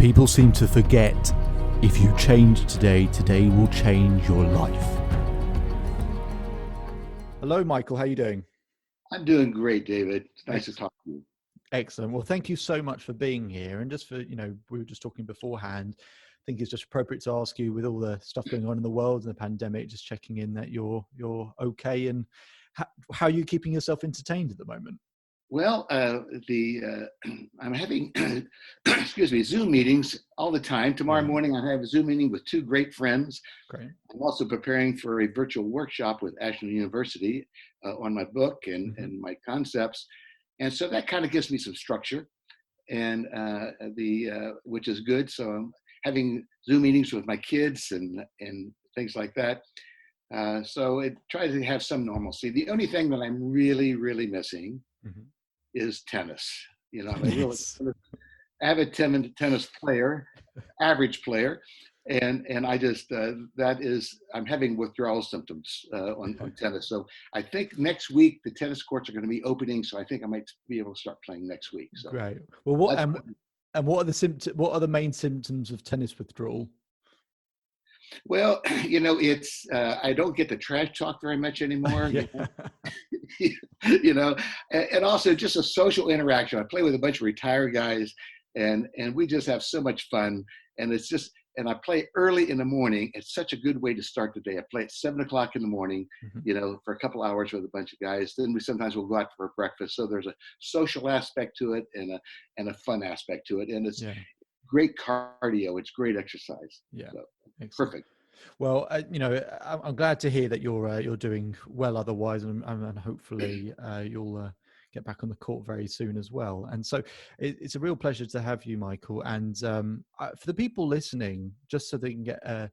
People seem to forget, if you change today, today will change your life. Hello, Michael. How are you doing? I'm doing great, David. It's nice to talk to you. Excellent. Well, thank you so much for being here. And just for, we were just talking beforehand, I think it's just appropriate to ask you, with all the stuff going on in the world and the pandemic, just checking in that you're okay, and how are you keeping yourself entertained at the moment? Well, I'm having, excuse me, Zoom meetings all the time. Tomorrow morning, I have a Zoom meeting with two great friends. Great. I'm also preparing for a virtual workshop with Ashland University on my book and my concepts. And so that kind of gives me some structure, and which is good. So I'm having Zoom meetings with my kids and things like that. So it tries to have some normalcy. The only thing that I'm really, really missing is tennis. You know, I'm a real avid tennis player, average player, and I just I'm having withdrawal symptoms on tennis. So I think next week the tennis courts are going to be opening, so I think I might be able to start playing next week. So great. Well, what are the symptoms? What are the main symptoms of tennis withdrawal? Well, it's I don't get the trash talk very much anymore. And also just a social interaction. I play with a bunch of retired guys, and we just have so much fun. And it's just, and I play early in the morning. It's such a good way to start the day. I play at 7 o'clock in the morning, for a couple hours with a bunch of guys. Then sometimes we'll go out for breakfast. So there's a social aspect to it and a fun aspect to it. And it's great cardio. It's great exercise. Yeah. So, perfect. Well, I'm glad to hear that you're doing well otherwise, and hopefully you'll get back on the court very soon as well. And so it's a real pleasure to have you, Michael. And for the people listening, just so they can get a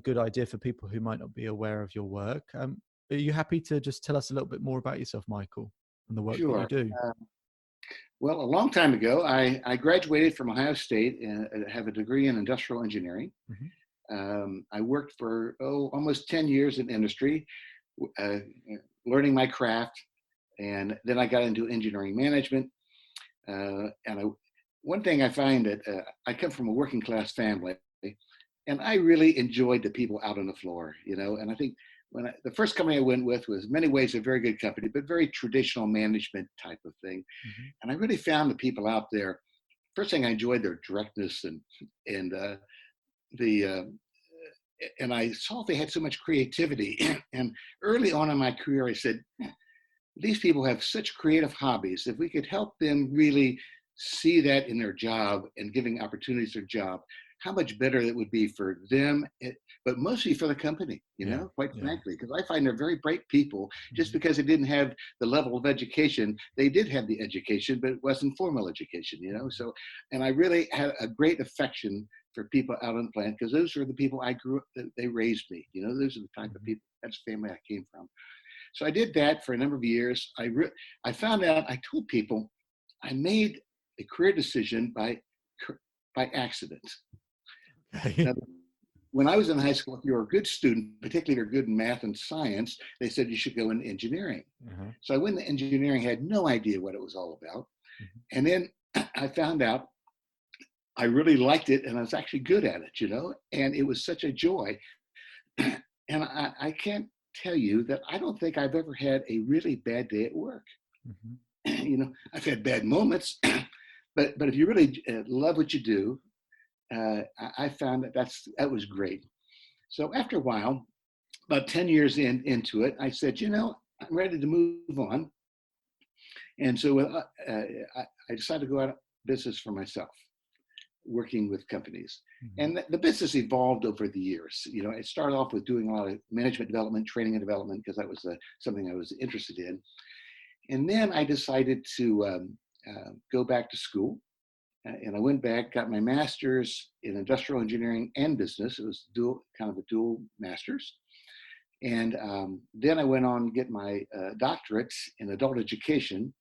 good idea for people who might not be aware of your work, are you happy to just tell us a little bit more about yourself, Michael, and the work that you do? Well, a long time ago, I graduated from Ohio State and have a degree in industrial engineering. I worked for almost 10 years in industry, learning my craft, and then I got into engineering management. One thing I find that I come from a working class family, and I really enjoyed the people out on the floor, And I think the first company I went with was in many ways a very good company, but very traditional management type of thing. And I really found the people out there. First thing I enjoyed their directness and I saw they had so much creativity. And early on in my career, I said, these people have such creative hobbies. If we could help them really see that in their job and giving opportunities to their job, how much better it would be for them, but mostly for the company, quite frankly, because I find they're very bright people. Just because they didn't have the level of education, they did have the education, but it wasn't formal education, So, and I really had a great affection for people out on the planet, because those are the people I grew up, they raised me, those are the type of people, that's the family I came from. So I did that for a number of years. I found out, I told people, I made a career decision by accident. Now, when I was in high school, if you were a good student, particularly if you're good in math and science, they said you should go into engineering. So I went into engineering, had no idea what it was all about. And then I found out I really liked it, and I was actually good at it, and it was such a joy. And I can't tell you that I don't think I've ever had a really bad day at work. I've had bad moments, but if you really love what you do, I found that was great. So after a while, about 10 years into it, I said, I'm ready to move on. And so I decided to go out of business for myself, working with companies. And the business evolved over the years. It started off with doing a lot of management development, training and development, because that was something I was interested in. And then I decided to go back to school. And I went back, got my master's in industrial engineering and business. It was kind of a dual master's. And then I went on to get my doctorate in adult education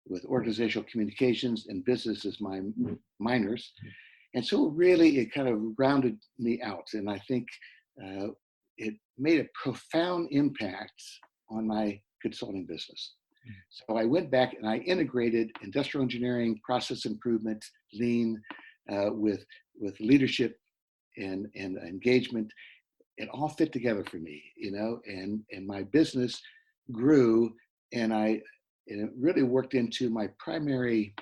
with organizational communications and business as my minors. And so really it kind of rounded me out. And I think it made a profound impact on my consulting business. So I went back and I integrated industrial engineering, process improvement, lean, with leadership and engagement. It all fit together for me, and my business grew, and it really worked into my primary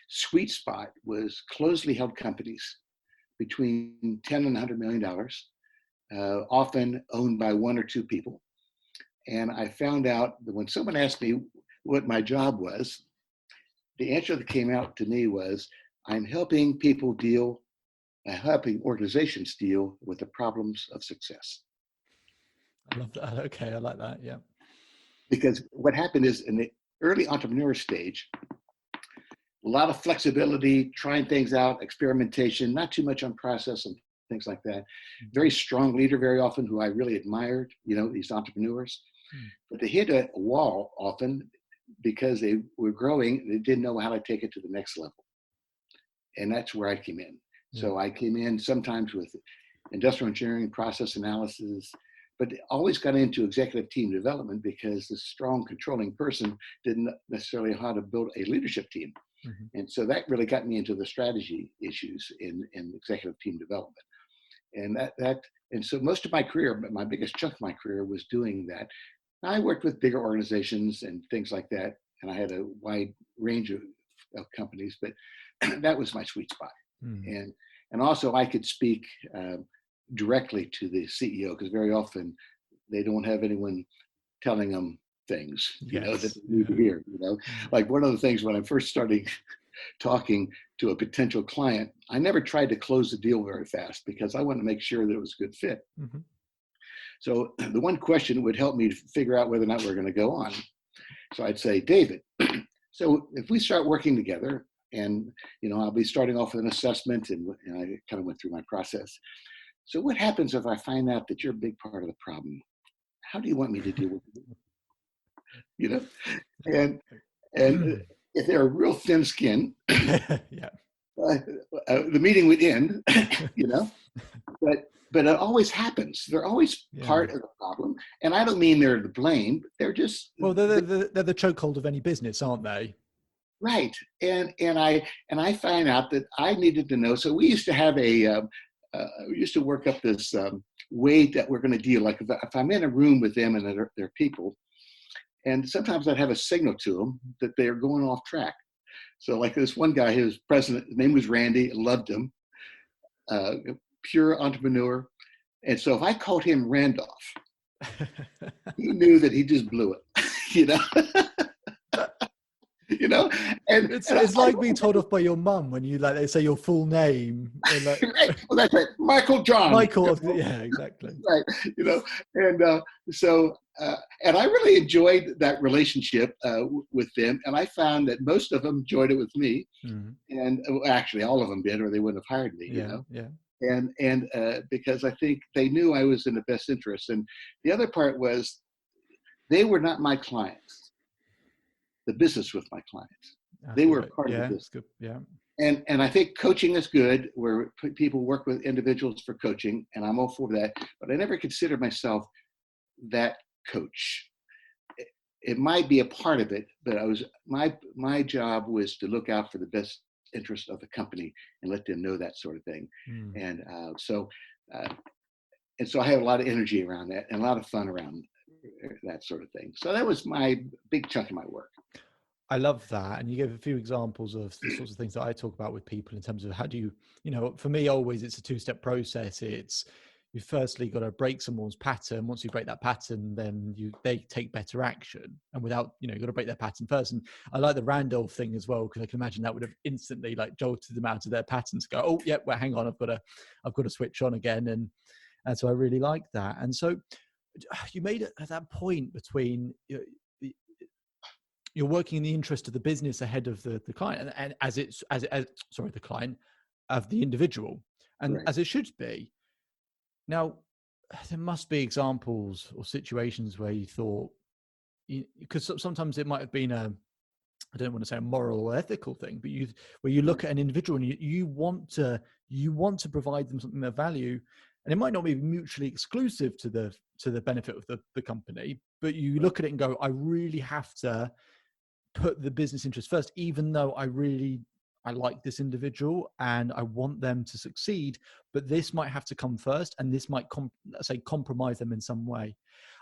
sweet spot was closely held companies between 10 and $100 million, often owned by one or two people. And I found out that when someone asked me what my job was, the answer that came out to me was, I'm helping organizations deal with the problems of success. I love that. Okay, I like that. Yeah. Because what happened is in the early entrepreneur stage, a lot of flexibility, trying things out, experimentation, not too much on process and things like that. Very strong leader very often who I really admired, these entrepreneurs. But they hit a wall often because they were growing. They didn't know how to take it to the next level. And that's where I came in. Yeah. So I came in sometimes with industrial engineering, process analysis, but always got into executive team development because the strong controlling person didn't necessarily know how to build a leadership team. Mm-hmm. And so that really got me into the strategy issues in executive team development. And so most of my career, my biggest chunk of my career was doing that. I worked with bigger organizations and things like that, and I had a wide range of companies, but that was my sweet spot. Mm. And also I could speak directly to the CEO, because very often they don't have anyone telling them things, that they need to hear. Like one of the things when I first started talking to a potential client, I never tried to close the deal very fast because I wanted to make sure that it was a good fit. Mm-hmm. So the one question would help me to figure out whether or not we're going to go on. So I'd say, David, so if we start working together, and I'll be starting off with an assessment, and I kind of went through my process. So what happens if I find out that you're a big part of the problem? How do you want me to deal with it? And if they're a real thin skin, yeah. The meeting would end, But it always happens. They're always part of the problem. And I don't mean they're to blame, but they're just... Well, they're the chokehold of any business, aren't they? Right. And I find out that I needed to know. So we used to have we used to work up this way that we're going to deal. Like if I'm in a room with them and they're people, and sometimes I'd have a signal to them that they're going off track. So like this one guy, his president, his name was Randy, I loved him. Pure entrepreneur. And so if I called him Randolph, he knew that he just blew it, And it's like being told off by your mum when they say your full name. Right. Well, that's right. Michael John. Michael. Yeah, exactly. Right. And so and I really enjoyed that relationship with them. And I found that most of them enjoyed it with me. Mm-hmm. And actually all of them did, or they wouldn't have hired me, Yeah. And because I think they knew I was in the best interest. And the other part was they were not my clients. The business was my clients. They were part of the business. Good. Yeah. And I think coaching is good, where people work with individuals for coaching, and I'm all for that. But I never considered myself that coach. It might be a part of it, but my job was to look out for the best interest of the company and let them know that sort of thing. And so I had a lot of energy around that and a lot of fun around that sort of thing. So that was my big chunk of my work. I love that. And you gave a few examples of the sorts of things that I talk about with people in terms of how do you, for me, always it's a two-step process. It's you firstly got to break someone's pattern. Once you break that pattern, then they take better action. And without, you got to break their pattern first. And I like the Randolph thing as well, because I can imagine that would have instantly jolted them out of their patterns. Go, oh yeah, well, hang on, I've got to switch on again. And so I really like that. And so you made it at that point between you're working in the interest of the business ahead of the client, and as the client of the individual, and right. As it should be. Now, there must be examples or situations where you thought, because sometimes it might have been I don't want to say a moral or ethical thing, but where you look at an individual and you want to provide them something of value, and it might not be mutually exclusive to the benefit of the company, but you look at it and go, I really have to put the business interest first, even though I really I like this individual and I want them to succeed, but this might have to come first, and this might compromise them in some way.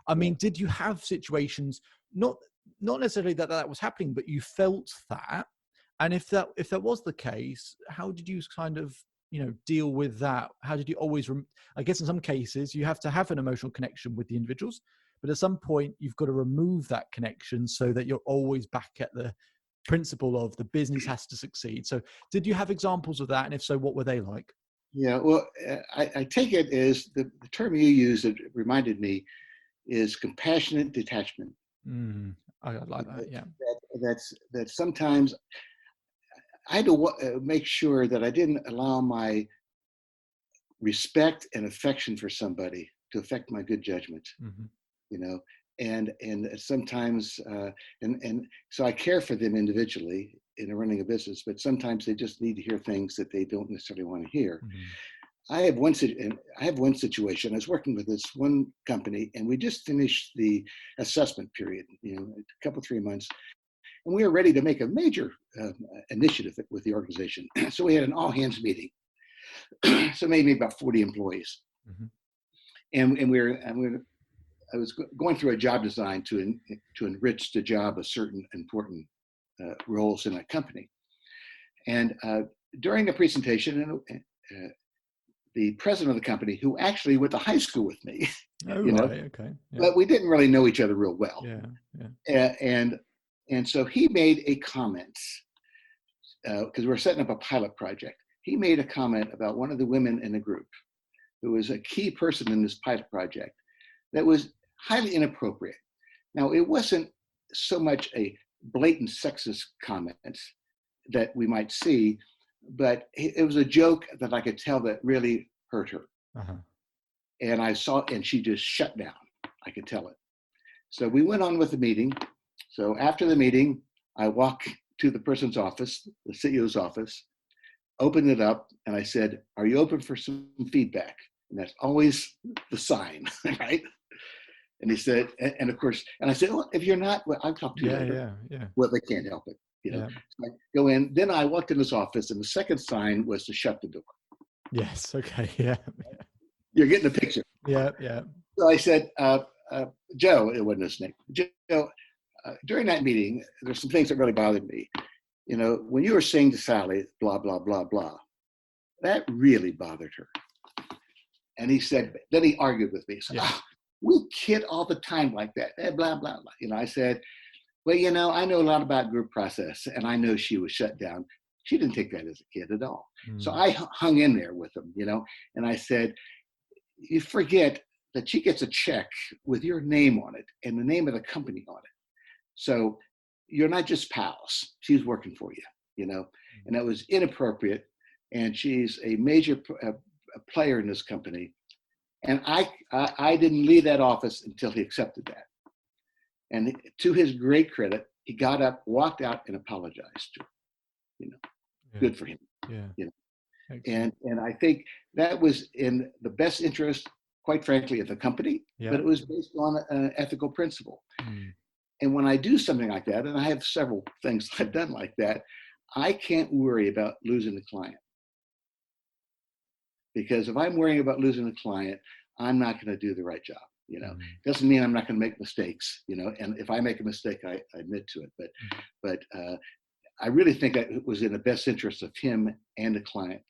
I mean, did you have situations, not necessarily that was happening, but you felt that? And if that was the case, how did you kind of, deal with that? How did you always, I guess in some cases you have to have an emotional connection with the individuals, but at some point you've got to remove that connection so that you're always back at the principle of the business has to succeed. So did you have examples of that? And if so, what were they like? Yeah, well, I take it as the term you used that reminded me is compassionate detachment. I like that. Yeah. That sometimes I had to make sure that I didn't allow my respect and affection for somebody to affect my good judgment. Mm-hmm. You know, and sometimes and so I care for them individually in running a business, but sometimes they just need to hear things that they don't necessarily want to hear. Mm-hmm. I have one situation. I was working with this one company, and we just finished the assessment period, a couple 3 months, and we were ready to make a major initiative with the organization. So we had an all hands meeting. So maybe about 40 employees, Mm-hmm. and I was going through a job design to enrich the job of certain important roles in that company. And during the presentation, the president of the company, who actually went to high school with me, Oh, right. Okay. Yeah. but we didn't really know each other real well. Yeah. And so he made a comment, because we're setting up a pilot project. He made a comment about one of the women in the group who was a key person in this pilot project that was highly inappropriate. Now, it wasn't so much a blatant sexist comment that we might see, but it was a joke that I could tell that really hurt her. Uh-huh. And she just shut down. I could tell it. So we went on with the meeting. So after the meeting, I walked to the person's office, the CEO's office, opened it up, and I said, "Are you open for some feedback?" And that's always the sign, right? And he said, and of course, and I said, "Well, if you're not, well, I'll talk to you later." Yeah. Well, they can't help it, Yeah. So I go in. Then I walked in his office, and the second sign was to shut the door. Yes. Okay. Yeah. You're getting the picture. Yeah. So I said, Joe, it wasn't his name. Joe, during that meeting, there's some things that really bothered me. When you were saying to Sally, blah, blah, blah, blah, that really bothered her. And he said, then he argued with me. He said, we kid all the time like that, blah, blah, blah. I said, well, I know a lot about group process, and I know she was shut down. She didn't take that as a kid at all. So I hung in there with him, and I said, you forget that she gets a check with your name on it and the name of the company on it. So you're not just pals. She's working for you, and that was inappropriate. And she's a major player in this company. And I didn't leave that office until he accepted that. And to his great credit, he got up, walked out, and apologized to her. Good for him. Yeah. And I think that was in the best interest, quite frankly, of the company, but it was based on an ethical principle. And when I do something like that, and I have several things I've done like that, I can't worry about losing the client. Because if I'm worrying about losing the client, I'm not going to do the right job. Doesn't mean I'm not going to make mistakes, and if I make a mistake, I admit to it. But I really think that it was in the best interest of him and the client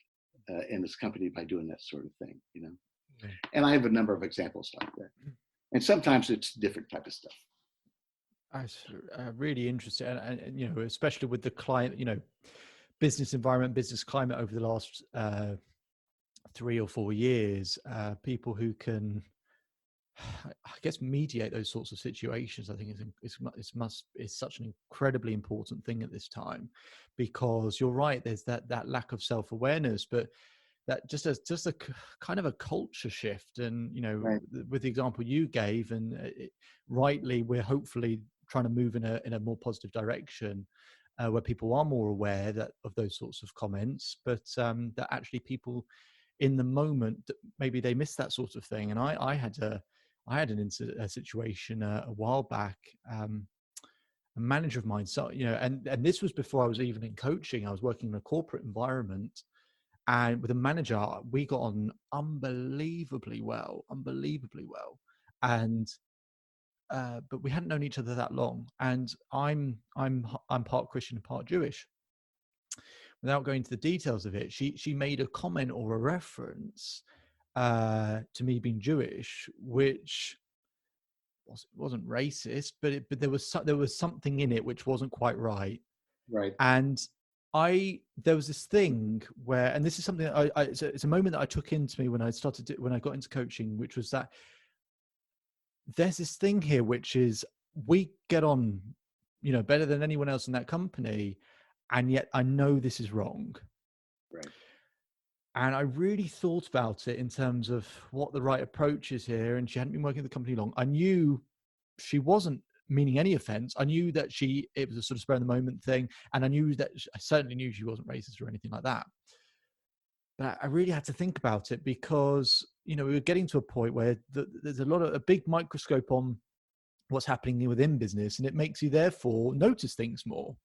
and his company by doing that sort of thing, And I have a number of examples like that. And sometimes it's different type of stuff. That's really interesting. And especially with the client, business environment, business climate over the last 3 or 4 years, people who can, I guess, mediate those sorts of situations, I think it's such an incredibly important thing at this time, because you're right, there's that lack of self-awareness, but that just a kind of a culture shift. And Right. with the example you gave, and rightly, we're hopefully trying to move in a more positive direction, where people are more aware of those sorts of comments, but that actually people in the moment, maybe they miss that sort of thing. And I had a situation a while back. a manager of mine, so, and this was before I was even in coaching. I was working in a corporate environment, and with a manager, we got on unbelievably well. And but we hadn't known each other that long. And I'm part Christian and part Jewish. Without going into the details of it, she made a comment or a reference to me being Jewish, which wasn't racist, but there was something in it which wasn't quite right. Right. And there was this thing where, and this is something that it's a moment that I took into me when I got into coaching, which was that there's this thing here, which is we get on, better than anyone else in that company. And yet I know this is wrong. Right. And I really thought about it in terms of what the right approach is here. And she hadn't been working at the company long. I knew she wasn't meaning any offense. I knew that it was a sort of spur of the moment thing. And I certainly knew she wasn't racist or anything like that. But I really had to think about it because, we were getting to a point where there's a big microscope on what's happening within business. And it makes you therefore notice things more.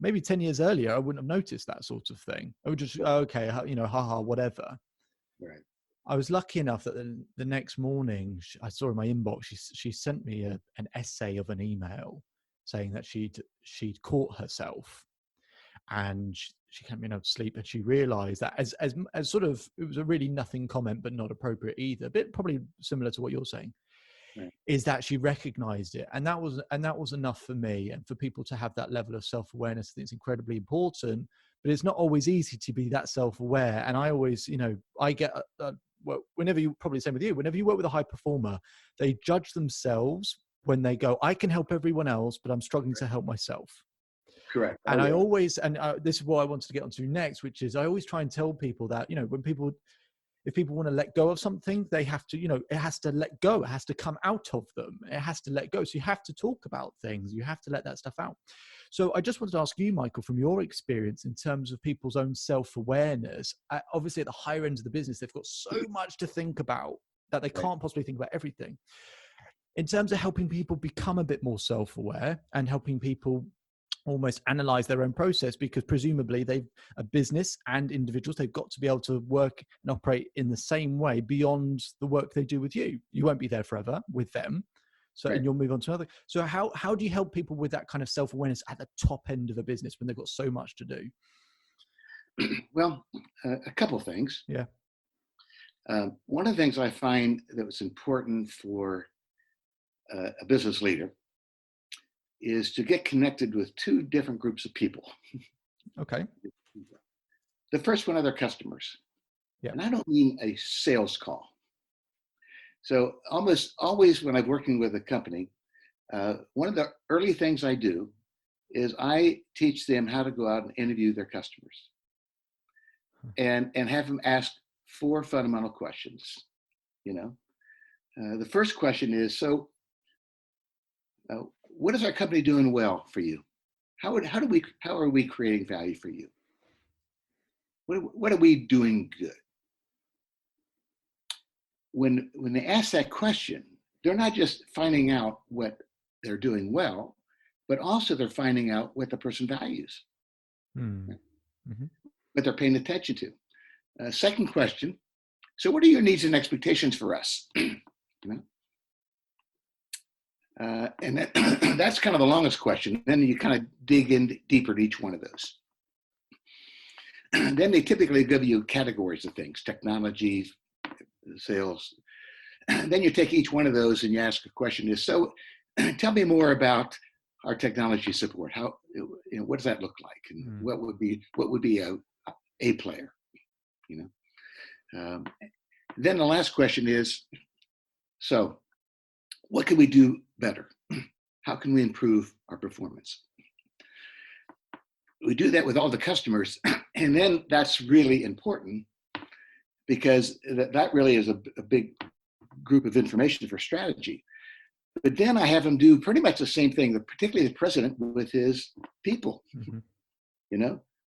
Maybe 10 years earlier, I wouldn't have noticed that sort of thing. I would just, okay, haha, whatever. Right. I was lucky enough that the next morning, I saw in my inbox, she sent me an essay of an email saying that she'd caught herself, and she hadn't been able to sleep, and she realized that as sort of, it was a really nothing comment, but not appropriate either, a bit probably similar to what you're saying. Right. Is that she recognized it, and that was enough for me. And for people to have that level of self-awareness, I think it's incredibly important. But it's not always easy to be that self-aware. And I always, I get whenever you probably the same with you. Whenever you work with a high performer, they judge themselves when they go, "I can help everyone else, but I'm struggling to help myself." Correct. And I always, this is what I wanted to get onto next, which is I always try and tell people that if people want to let go of something, they have to, it has to let go. It has to come out of them. It has to let go. So you have to talk about things. You have to let that stuff out. So I just wanted to ask you, Michael, from your experience in terms of people's own self-awareness, obviously at the higher end of the business, they've got so much to think about that they can't possibly think about everything. In terms of helping people become a bit more self-aware and helping people almost analyze their own process, because presumably they've a business and individuals, they've got to be able to work and operate in the same way beyond the work they do with you. You won't be there forever with them. So, and you'll move on to another. So how do you help people with that kind of self-awareness at the top end of a business when they've got so much to do? Well, a couple of things. Yeah. One of the things I find that was important for a business leader is to get connected with two different groups of people. Okay. The first one are their customers. Yeah. And I don't mean a sales call. So almost always when I'm working with a company, one of the early things I do is I teach them how to go out and interview their customers and have them ask 4 fundamental questions. The first question is, so what is our company doing well for you? How are we creating value for you? What are we doing good? When they ask that question, they're not just finding out what they're doing well, but also they're finding out what the person values, what they're paying attention to. Second question, so what are your needs and expectations for us? And that's kind of the longest question. Then you kind of dig in deeper to each one of those. And then they typically give you categories of things: technology, sales. And then you take each one of those and you ask a question: so tell me more about our technology support. How, what does that look like? And what would be a player? Then the last question is, so what can we do better? How can we improve our performance? We do that with all the customers, and then that's really important because that really is a big group of information for strategy. But then I have them do pretty much the same thing, particularly the president with his people.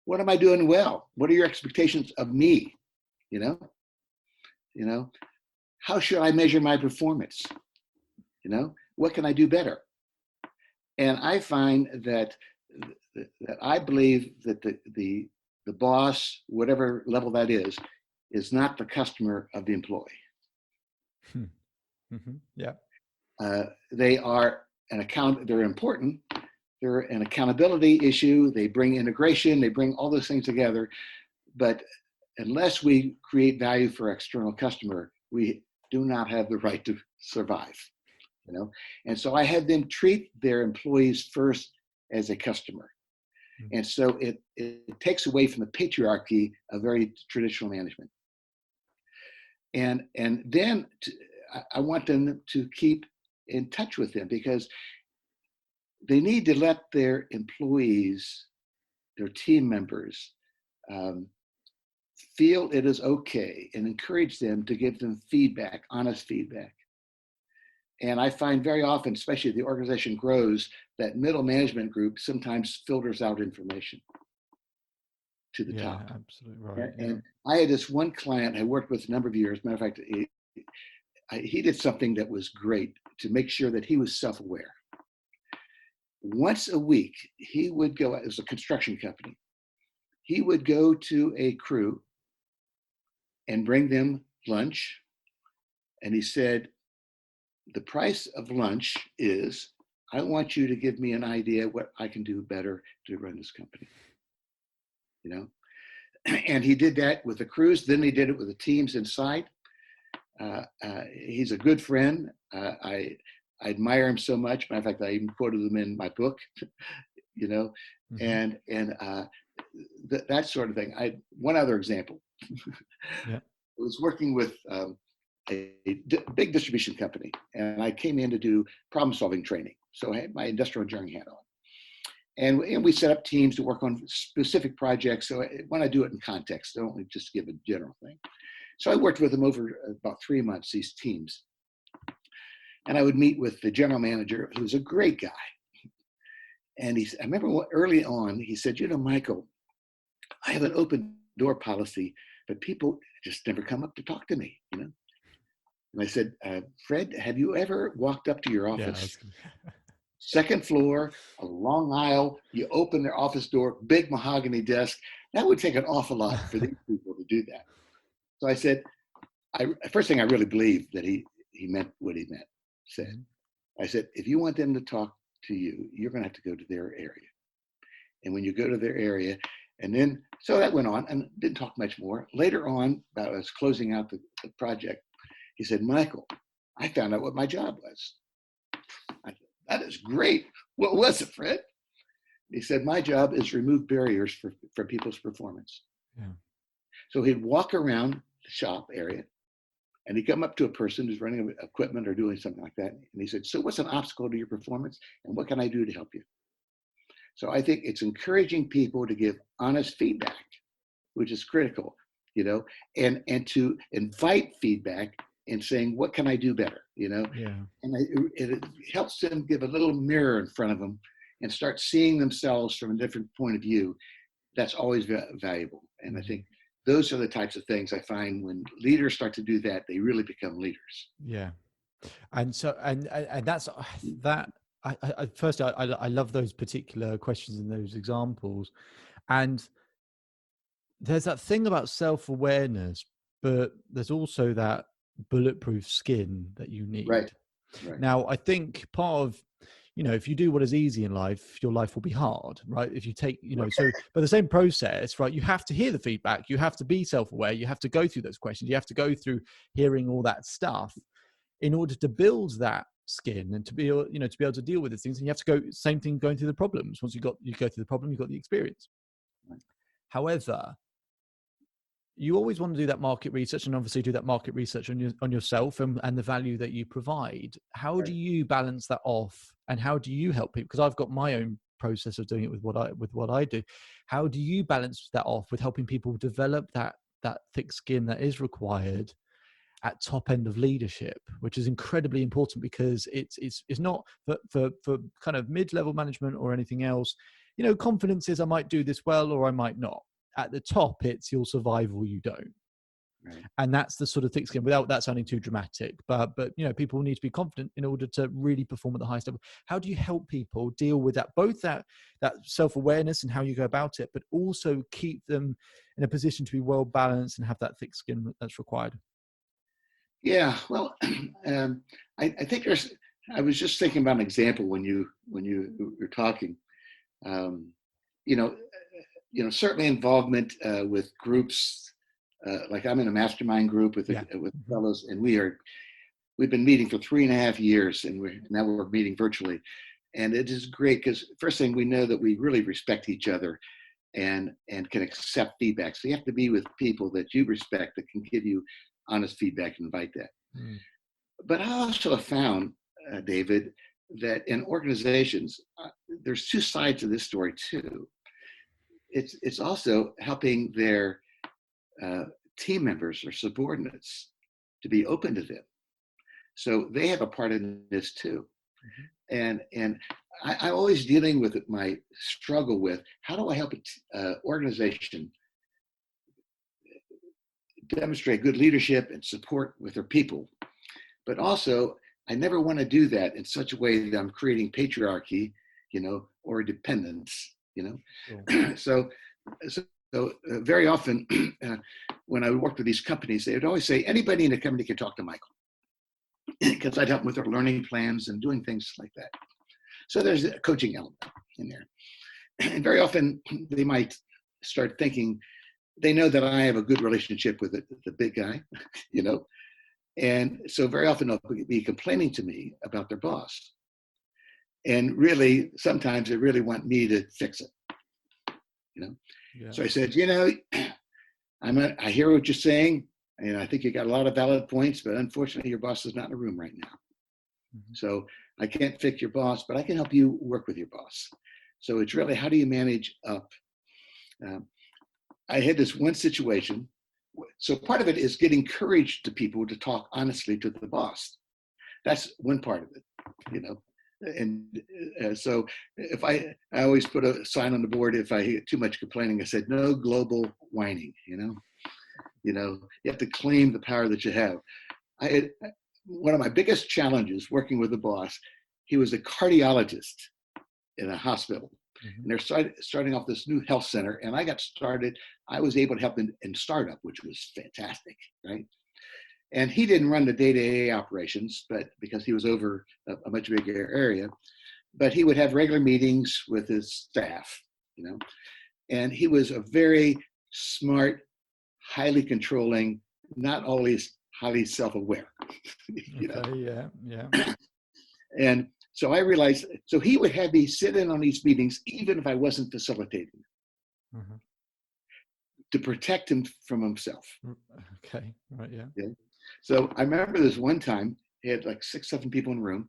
What am I doing well? What are your expectations of me? How should I measure my performance? What can I do better? And I find that I believe that the boss, whatever level that is not the customer of the employee. Yeah. They are an account. They're important. They're an accountability issue. They bring integration. They bring all those things together. But unless we create value for external customer, we do not have the right to survive. And so I had them treat their employees first as a customer. And so it takes away from the patriarchy of very traditional management. And then I want them to keep in touch with them, because they need to let their employees, their team members, feel it is okay, and encourage them to give them feedback, honest feedback. And I find very often, especially as the organization grows, that middle management group sometimes filters out information to the top. Absolutely right. And I had this one client I worked with a number of years. Matter of fact, he did something that was great to make sure that he was self-aware. Once a week, he would go, it was a construction company, he would go to a crew and bring them lunch. And he said, the price of lunch is, I want you to give me an idea what I can do better to run this company. And he did that with the crews. Then he did it with the teams inside. He's a good friend. I admire him so much. Matter of fact, I even quoted him in my book, and that sort of thing. One other example. I was working with a big distribution company, and I came in to do problem-solving training. So I had my industrial engineering hat on. And we set up teams to work on specific projects. So when I do it in context, I don't just give a general thing. So I worked with them over about 3 months, these teams. And I would meet with the general manager, who's a great guy. And I remember early on, he said, Michael, I have an open door policy, but people just never come up to talk to me, And I said, Fred, have you ever walked up to your office? Second floor, a long aisle, you open their office door, big mahogany desk. That would take an awful lot for these people to do that. So I said, first thing I really believed that he meant what he said. I said, if you want them to talk to you, you're going to have to go to their area. And when you go to their area, and then, so that went on and didn't talk much more. Later on, about us closing out the project, he said, Michael, I found out what my job was. I said, that is great. What was it, Fred? He said, my job is remove barriers for people's performance. Yeah. So he'd walk around the shop area, and he'd come up to a person who's running equipment or doing something like that. And he said, so what's an obstacle to your performance? And what can I do to help you? So I think it's encouraging people to give honest feedback, which is critical, and to invite feedback and saying, what can I do better? Yeah. And it helps them give a little mirror in front of them and start seeing themselves from a different point of view. That's always valuable. And I think those are the types of things I find when leaders start to do that, they really become leaders. Yeah. And so, and that's that. I love those particular questions and those examples. And there's that thing about self-awareness, but there's also that bulletproof skin that you need. Right. Now, I think part of, if you do what is easy in life, your life will be hard, right? If you take, so, but the same process, right? You have to hear the feedback. You have to be self-aware. You have to go through those questions. You have to go through hearing all that stuff in order to build that skin and to be able, to be able to deal with these things. And you have to go, same thing, going through the problems. Once you go through the problem, you've got the experience. Right. However, you always want to do that market research, and obviously do that market research on yourself and the value that you provide. How do you balance that off, and how do you help people? Because I've got my own process of doing it with what I do. How do you balance that off with helping people develop that thick skin that is required at top end of leadership, which is incredibly important, because it's not for kind of mid-level management or anything else. Confidence is I might do this well or I might not. At the top, it's you'll survive or you don't. Right. And that's the sort of thick skin, without that sounding too dramatic. But people need to be confident in order to really perform at the highest level. How do you help people deal with that, both that self-awareness and how you go about it, but also keep them in a position to be well balanced and have that thick skin that's required? Yeah, well, I think I was just thinking about an example when you were talking. Um, you know, certainly involvement with groups. Like I'm in a mastermind group with fellows, and we've been meeting for 3.5 years, and now we're meeting virtually, and it is great because first thing, we know that we really respect each other and can accept feedback. So you have to be with people that you respect that can give you honest feedback and invite that. Mm. But I also have found, David, that in organizations, there's two sides of this story too. It's also helping their team members or subordinates to be open to them. So they have a part in this too. Mm-hmm. And I'm always dealing with my struggle with how do I help an organization demonstrate good leadership and support with their people. But also, I never want to do that in such a way that I'm creating patriarchy, or dependence, Sure. So very often when I worked with these companies, they would always say, anybody in the company can talk to Michael, because I'd help them with their learning plans and doing things like that. So there's a coaching element in there. And very often they might start thinking, they know that I have a good relationship with the big guy, and so very often they'll be complaining to me about their boss. And really, sometimes they really want me to fix it, Yeah. So I said, I hear what you're saying, and I think you got a lot of valid points, but unfortunately your boss is not in the room right now. Mm-hmm. So I can't fix your boss, but I can help you work with your boss. So it's really, how do you manage up? I had this one situation. So part of it is getting courage to people to talk honestly to the boss. That's one part of it, And so if I always put a sign on the board, if I hear too much complaining, I said, no global whining, you have to claim the power that you have. One of my biggest challenges working with the boss, he was a cardiologist in a hospital. Mm-hmm. And they're starting off this new health center, and I was able to help in startup, which was fantastic, right? And he didn't run the day-to-day operations, but because he was over a much bigger area, but he would have regular meetings with his staff, and he was a very smart, highly controlling, not always highly self-aware. Okay, yeah. And so I realized, so he would have me sit in on these meetings, even if I wasn't facilitating, mm-hmm. to protect him from himself. Okay, right, yeah. So I remember this one time, he had like 6, 7 people in the room,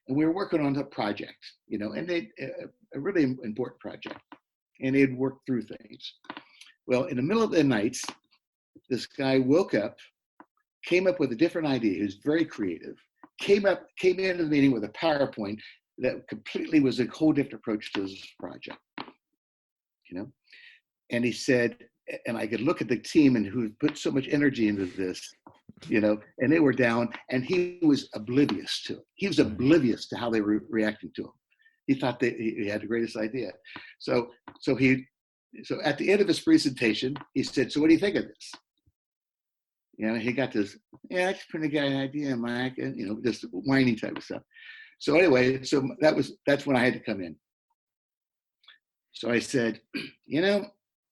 and we were working on a project, and a really important project, and they'd work through things. Well, in the middle of the night, this guy woke up, came up with a different idea. He was very creative. Came into the meeting with a PowerPoint that completely was a whole different approach to this project, And he said, and I could look at the team and who put so much energy into this, and they were down, and he was oblivious to it. He was oblivious to how they were reacting to him. He thought that he had the greatest idea. So at the end of his presentation, he said, so what do you think of this? He got this, that's a pretty good idea, Mike, and, just whining type of stuff. So anyway, so that's when I had to come in. So I said,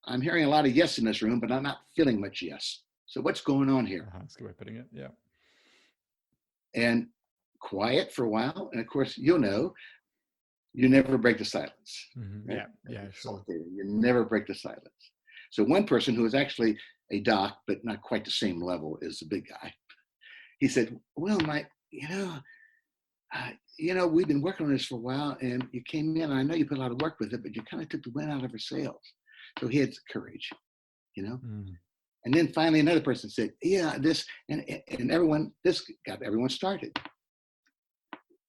I'm hearing a lot of yes in this room, but I'm not feeling much yes. So what's going on here? That's a good way of putting it, yeah. And quiet for a while. And of course, you never break the silence. Mm-hmm. Right? Yeah, sure. You never break the silence. So one person who was actually a doc, but not quite the same level as the big guy, he said, well, Mike, we've been working on this for a while, and you came in, and I know you put a lot of work with it, but you kind of took the wind out of our sails. So he had courage, Mm. And then finally another person said, yeah, this, and everyone, this got everyone started.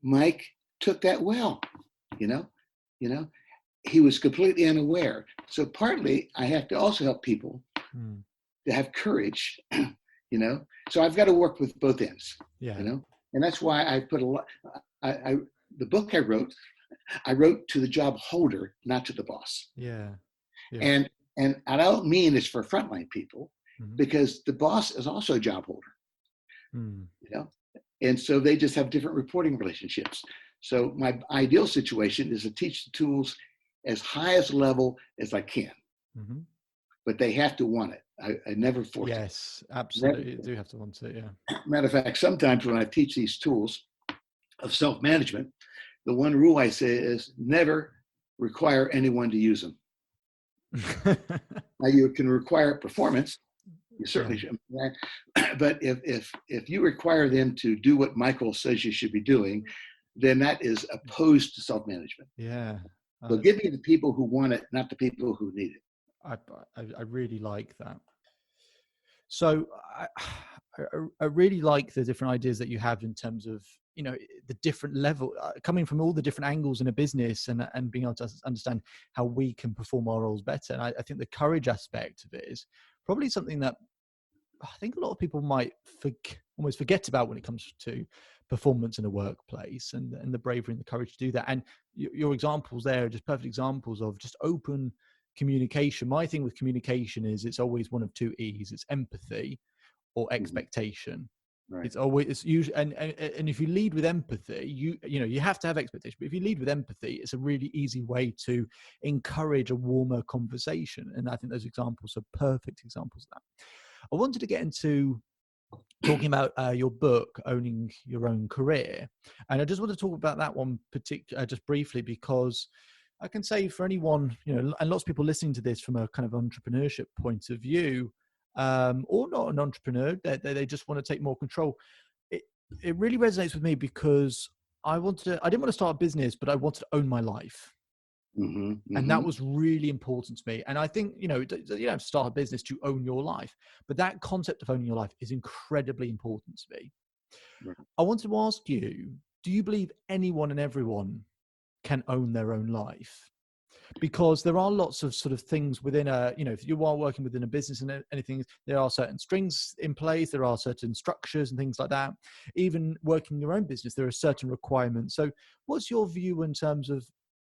Mike took that well, he was completely unaware. So partly I have to also help people to have courage So I've got to work with both ends, Yeah. and that's why I put a lot. The book I wrote to the job holder, not to the boss. Yeah. Yeah. And I don't mean it's for frontline people, Mm-hmm. because the boss is also a job holder, Mm. and so they just have different reporting relationships. So my ideal situation is to teach the tools as high as level as I can, Mm-hmm. but they have to want it. I never force it. Yes, absolutely. You do have to want it. Yeah. Matter of fact, sometimes when I teach these tools of self-management, the one rule I say is never require anyone to use them. Now you can require performance. You certainly should. But if you require them to do what Michael says you should be doing, then that is opposed to self-management. Yeah. So give me the people who want it, not the people who need it. I really like that. So I really like the different ideas that you have in terms of, the different level, coming from all the different angles in a business, and being able to understand how we can perform our roles better. And I think the courage aspect of it is probably something that I think a lot of people might almost forget about when it comes to performance in a workplace, and the bravery and the courage to do that. And your examples there are just perfect examples of just open communication. My thing with communication is it's always one of two E's. It's empathy or expectation. Right. It's usually, and if you lead with empathy, you have to have expectation, but if you lead with empathy, it's a really easy way to encourage a warmer conversation. And I think those examples are perfect examples of that. I wanted to get into talking about your book, Owning Your Own Career. And I just want to talk about that one just briefly, because I can say for anyone, and lots of people listening to this from a kind of entrepreneurship point of view, or not an entrepreneur, they just want to take more control. It really resonates with me because I didn't want to start a business, but I wanted to own my life. Mm-hmm, mm-hmm. And that was really important to me. And I think, you don't have to start a business to own your life, but that concept of owning your life is incredibly important to me. Right. I wanted to ask you, do you believe anyone and everyone can own their own life? Because there are lots of sort of things within if you are working within a business and anything, there are certain strings in place, there are certain structures and things like that. Even working your own business, there are certain requirements. So what's your view in terms of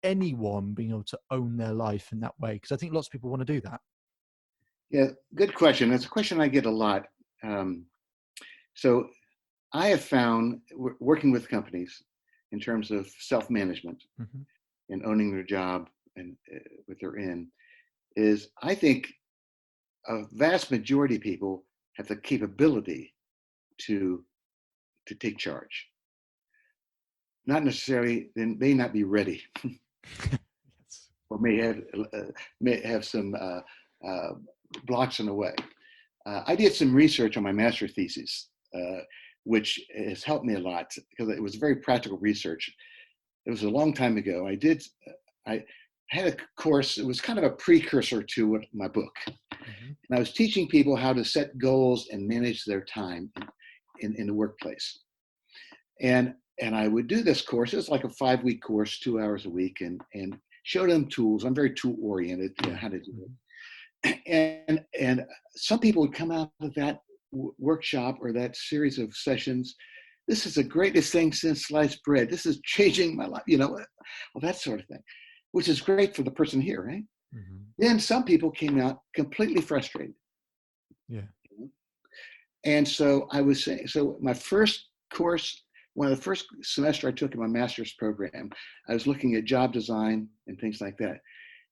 anyone being able to own their life in that way? Because I think lots of people want to do that. Yeah, good question. That's a question I get a lot. So I have found, working with companies in terms of self-management mm-hmm. and owning their job and what they're in, is I think a vast majority of people have the capability to take charge. Not necessarily, they may not be ready. Yes. Or may have some blocks in the way. I did some research on my master's thesis, which has helped me a lot because it was very practical research. It was a long time ago. I had a course, it was kind of a precursor to my book. Mm-hmm. And I was teaching people how to set goals and manage their time in the workplace. And I would do this course. It was like a 5-week course, 2 hours a week, and show them tools. I'm very tool oriented, how to do it. And some people would come out of that workshop or that series of sessions. This is the greatest thing since sliced bread. This is changing my life, well, that sort of thing, which is great for the person here, right? Mm-hmm. Then some people came out completely frustrated. Yeah. And so I was saying, so my first course, one of the first semester I took in my master's program, I was looking at job design and things like that.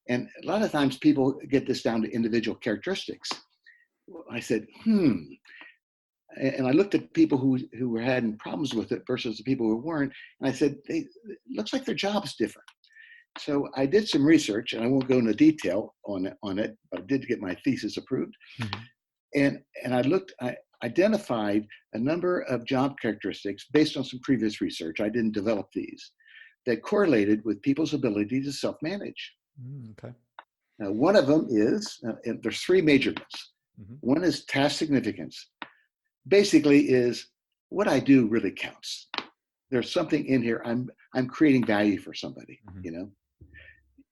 And a lot of times people get this down to individual characteristics. I said, And I looked at people who were having problems with it versus the people who weren't. And I said, it looks like their job is different. So I did some research, and I won't go into detail on it, but I did get my thesis approved. Mm-hmm. And I identified a number of job characteristics based on some previous research. I didn't develop these, that correlated with people's ability to self-manage. Okay. Now, one of them is, there's 3 major ones. Mm-hmm. One is task significance. Basically is what I do really counts. There's something in here. I'm creating value for somebody, mm-hmm.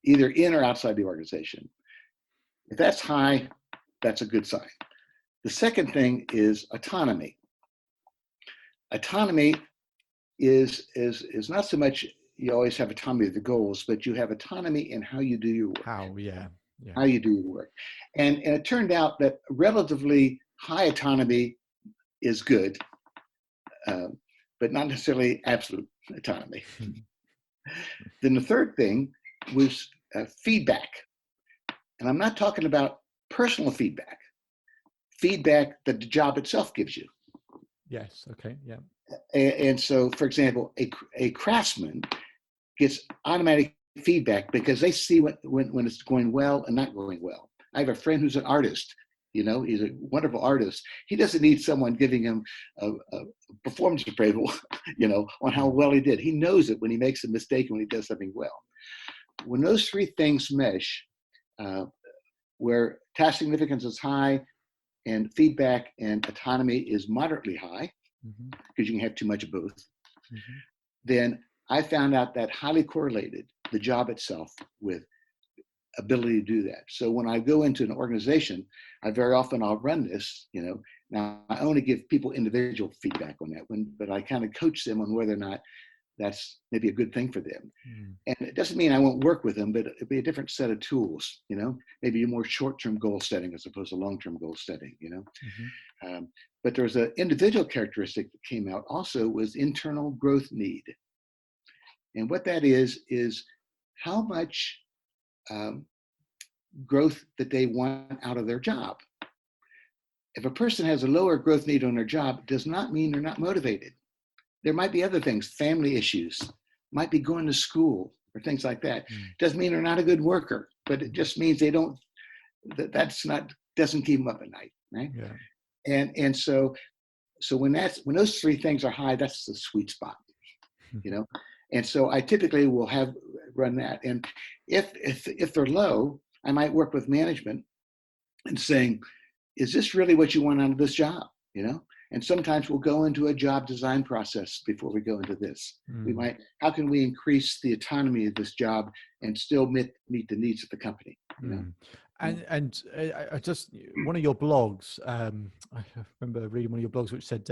Either in or outside the organization. If that's high, that's a good sign. The second thing is autonomy. Autonomy is not so much you always have autonomy of the goals, but you have autonomy in how you do your work. How, yeah. How you do your work. And it turned out that relatively high autonomy is good, but not necessarily absolute autonomy. Then the third thing was feedback. And I'm not talking about personal feedback, feedback that the job itself gives you. Yes, okay, yeah. And so, for example, a craftsman gets automatic feedback because they see when it's going well and not going well. I have a friend who's an artist. You know, he's a wonderful artist. He doesn't need someone giving him a performance appraisal, you know, on how well he did. He knows it when he makes a mistake and when he does something well. When those three things mesh, where task significance is high and feedback and autonomy is moderately high, because you can have too much of both, then I found out that highly correlated the job itself with ability to do that. So when I go into an organization, I'll run this, you know. Now I only give people individual feedback on that one, but I kind of coach them on whether or not that's maybe a good thing for them. And it doesn't mean I won't work with them, but it'll be a different set of tools, you know, maybe a more short-term goal setting as opposed to long-term goal setting, you know. But there's an individual characteristic that came out also was internal growth need. And what that is how much growth that they want out of their job. If a person has a lower growth need on their job, it does not mean they're not motivated. There might be other things, family issues, might be going to school or things like that. Doesn't mean they're not a good worker, but it just means they don't, doesn't keep them up at night, right? Yeah. And so when those three things are high, that's the sweet spot, you know? And so I typically will run that. And if they're low, I might work with management and saying, is this really what you want out of this job? You know? And sometimes we'll go into a job design process before we go into this. How can we increase the autonomy of this job and still meet the needs of the company? You know? And I just, one of your blogs, I remember reading one of your blogs which said,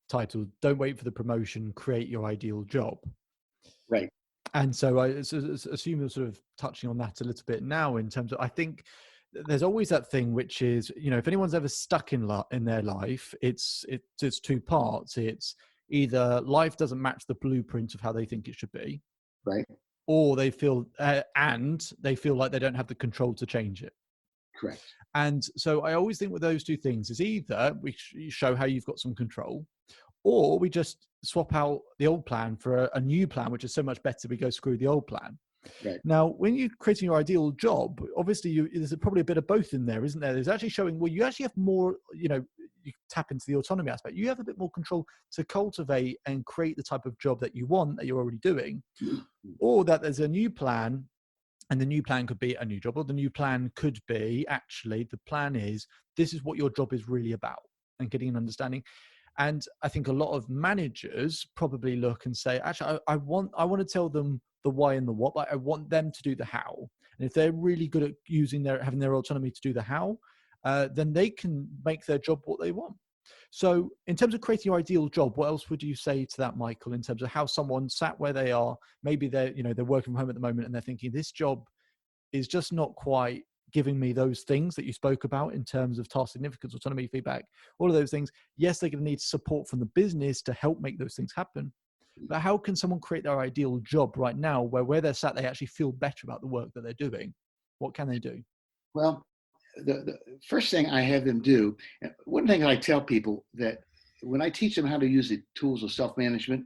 titled, "Don't wait for the promotion, create your ideal job." Right. And so I assume you're sort of touching on that a little bit now in terms of, I think there's always that thing, which is, you know, if anyone's ever stuck in their life, it's two parts. It's either life doesn't match the blueprint of how they think it should be, right, or they feel like they don't have the control to change it. Correct. And so I always think with those two things is either we show how you've got some control, or we just swap out the old plan for a new plan, which is so much better. We go screw the old plan. Right. Now, when you're creating your ideal job, obviously there's probably a bit of both in there, isn't there? There's actually showing, well, you actually have more, you know, you tap into the autonomy aspect. You have a bit more control to cultivate and create the type of job that you want, that you're already doing, or that there's a new plan. And the new plan could be a new job, or the new plan could be, actually, the plan is, this is what your job is really about, and getting an understanding. And I think a lot of managers probably look and say, actually, I want to tell them the why and the what, but I want them to do the how. And if they're really good at having their autonomy to do the how, then they can make their job what they want. So in terms of creating your ideal job, what else would you say to that, Michael, in terms of how someone sat where they are, maybe they're working from home at the moment and they're thinking, this job is just not quite giving me those things that you spoke about in terms of task significance, autonomy, feedback, all of those things. Yes, they're going to need support from the business to help make those things happen. But how can someone create their ideal job right now where they're sat, they actually feel better about the work that they're doing? What can they do? Well, the first thing I have them do, one thing I tell people that when I teach them how to use the tools of self-management,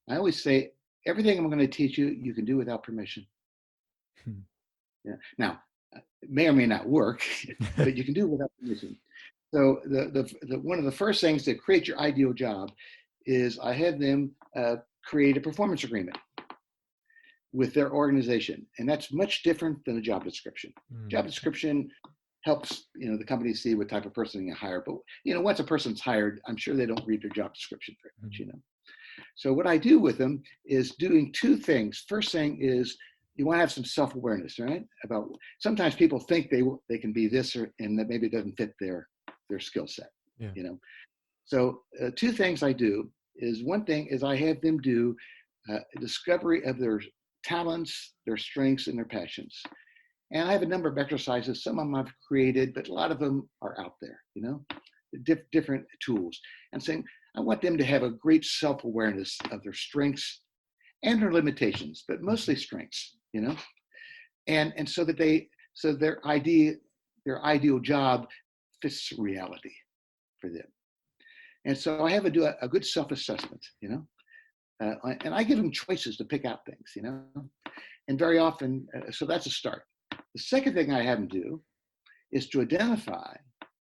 I always say, everything I'm going to teach you, you can do without permission. Yeah. Now, it may or may not work, but you can do it without permission. So one of the first things to create your ideal job is I have them create a performance agreement with their organization. And that's much different than a job description. Job description helps, the company see what type of person you hire. But, once a person's hired, I'm sure they don't read their job description very much, So what I do with them is doing two things. First thing is you want to have some self-awareness, right? About sometimes people think they can be this and that maybe it doesn't fit their their skill set, Yeah. you know. So two things I do is, one thing is I have them do a discovery of their talents, their strengths, and their passions. And I have a number of exercises. Some of them I've created, but a lot of them are out there, you know, different tools. And saying, I want them to have a great self-awareness of their strengths and their limitations, but mostly strengths, you know, and so that their ideal job fits reality for them. And so I have to do a good self-assessment, you know, and I give them choices to pick out things, you know, and very often, so that's a start. The second thing I have them do is to identify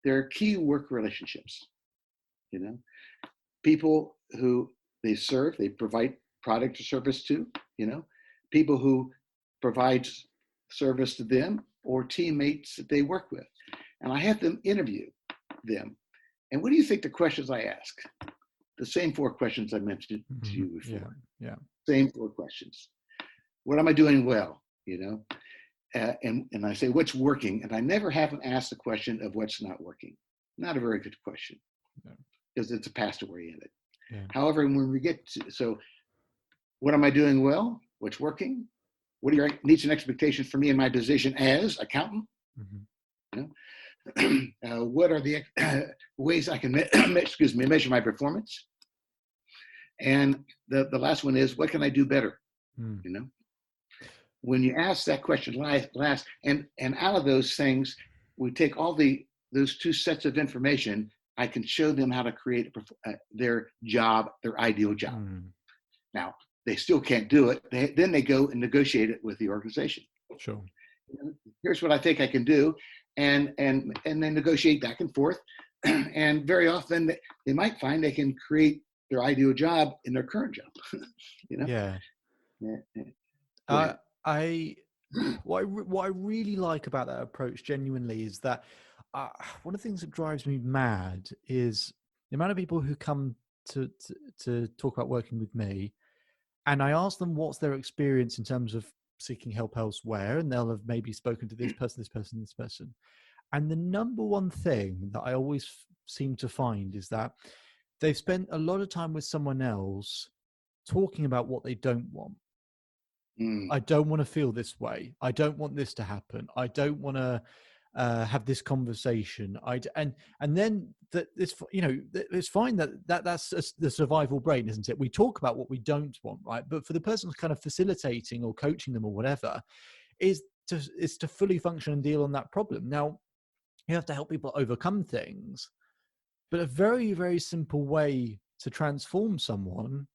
their key work relationships, you know, people who they serve, they provide product or service to, you know, people who provide service to them, or teammates that they work with. And I have them interview them. And what do you think the questions I ask? The same four questions I mentioned to you before. Yeah. Same four questions. What am I doing well? You know, and I say, what's working? And I never have them ask the question of what's not working. Not a very good question, because it's a past oriented. Yeah. However, when we get to, so what am I doing well? What's working? What are your needs and expectations for me in my position as accountant? You know, what are the ways I can measure my performance? And the last one is, what can I do better? You know, when you ask that question last, and out of those things, we take all those two sets of information. I can show them how to create their job, their ideal job. Now, they still can't do it. Then they go and negotiate it with the organization. Sure. Here's what I think I can do, and then negotiate back and forth. And very often they might find they can create their ideal job in their current job. You know. Yeah. What I really like about that approach genuinely is that one of the things that drives me mad is the amount of people who come to talk about working with me, and I ask them what's their experience in terms of seeking help elsewhere, and they'll have maybe spoken to this person. And the number one thing that I always seem to find is that they've spent a lot of time with someone else talking about what they don't want. I don't want to feel this way. I don't want this to happen. I don't want to have this conversation. And then that this, you know, it's fine that's the survival brain, isn't it? We talk about what we don't want, right? But for the person who's kind of facilitating or coaching them or whatever, is to fully function and deal on that problem. Now, you have to help people overcome things, but a very, very simple way to transform someone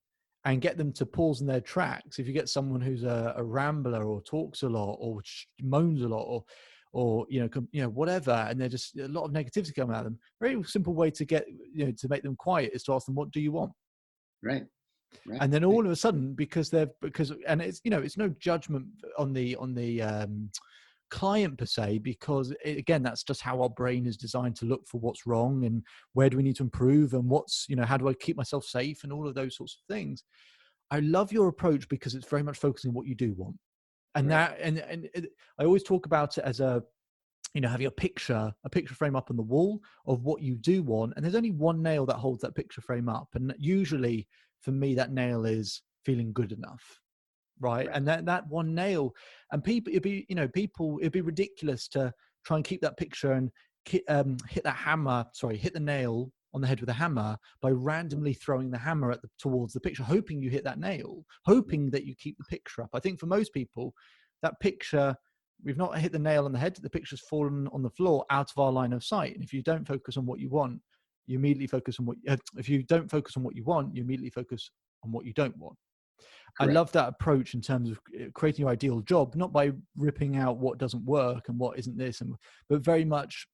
and get them to pause in their tracks. If you get someone who's a rambler or talks a lot or moans a lot or you know whatever, and they're just a lot of negativity coming at them, very simple way to get, you know, to make them quiet is to ask them, what do you want? Right. And then all of a sudden, because and it's, you know, it's no judgment on the client per se, because again, that's just how our brain is designed to look for what's wrong and where do we need to improve and what's, you know, how do I keep myself safe and all of those sorts of things. I love your approach because it's very much focusing on what you do want. And right. I always talk about it as a, you know, having a picture frame up on the wall of what you do want. And there's only one nail that holds that picture frame up. And usually for me, that nail is feeling good enough. Right. And that one nail, and people, it'd be ridiculous to try and keep that picture and hit the nail on the head with a hammer by randomly throwing the hammer towards the picture, hoping you hit that nail, hoping that you keep the picture up. I think for most people, that picture, we've not hit the nail on the head, the picture's fallen on the floor out of our line of sight. And if you don't focus on what you want, you immediately focus on if you don't focus on what you want, you immediately focus on what you don't want. Correct. I love that approach in terms of creating your ideal job, not by ripping out what doesn't work and what isn't this, but very much,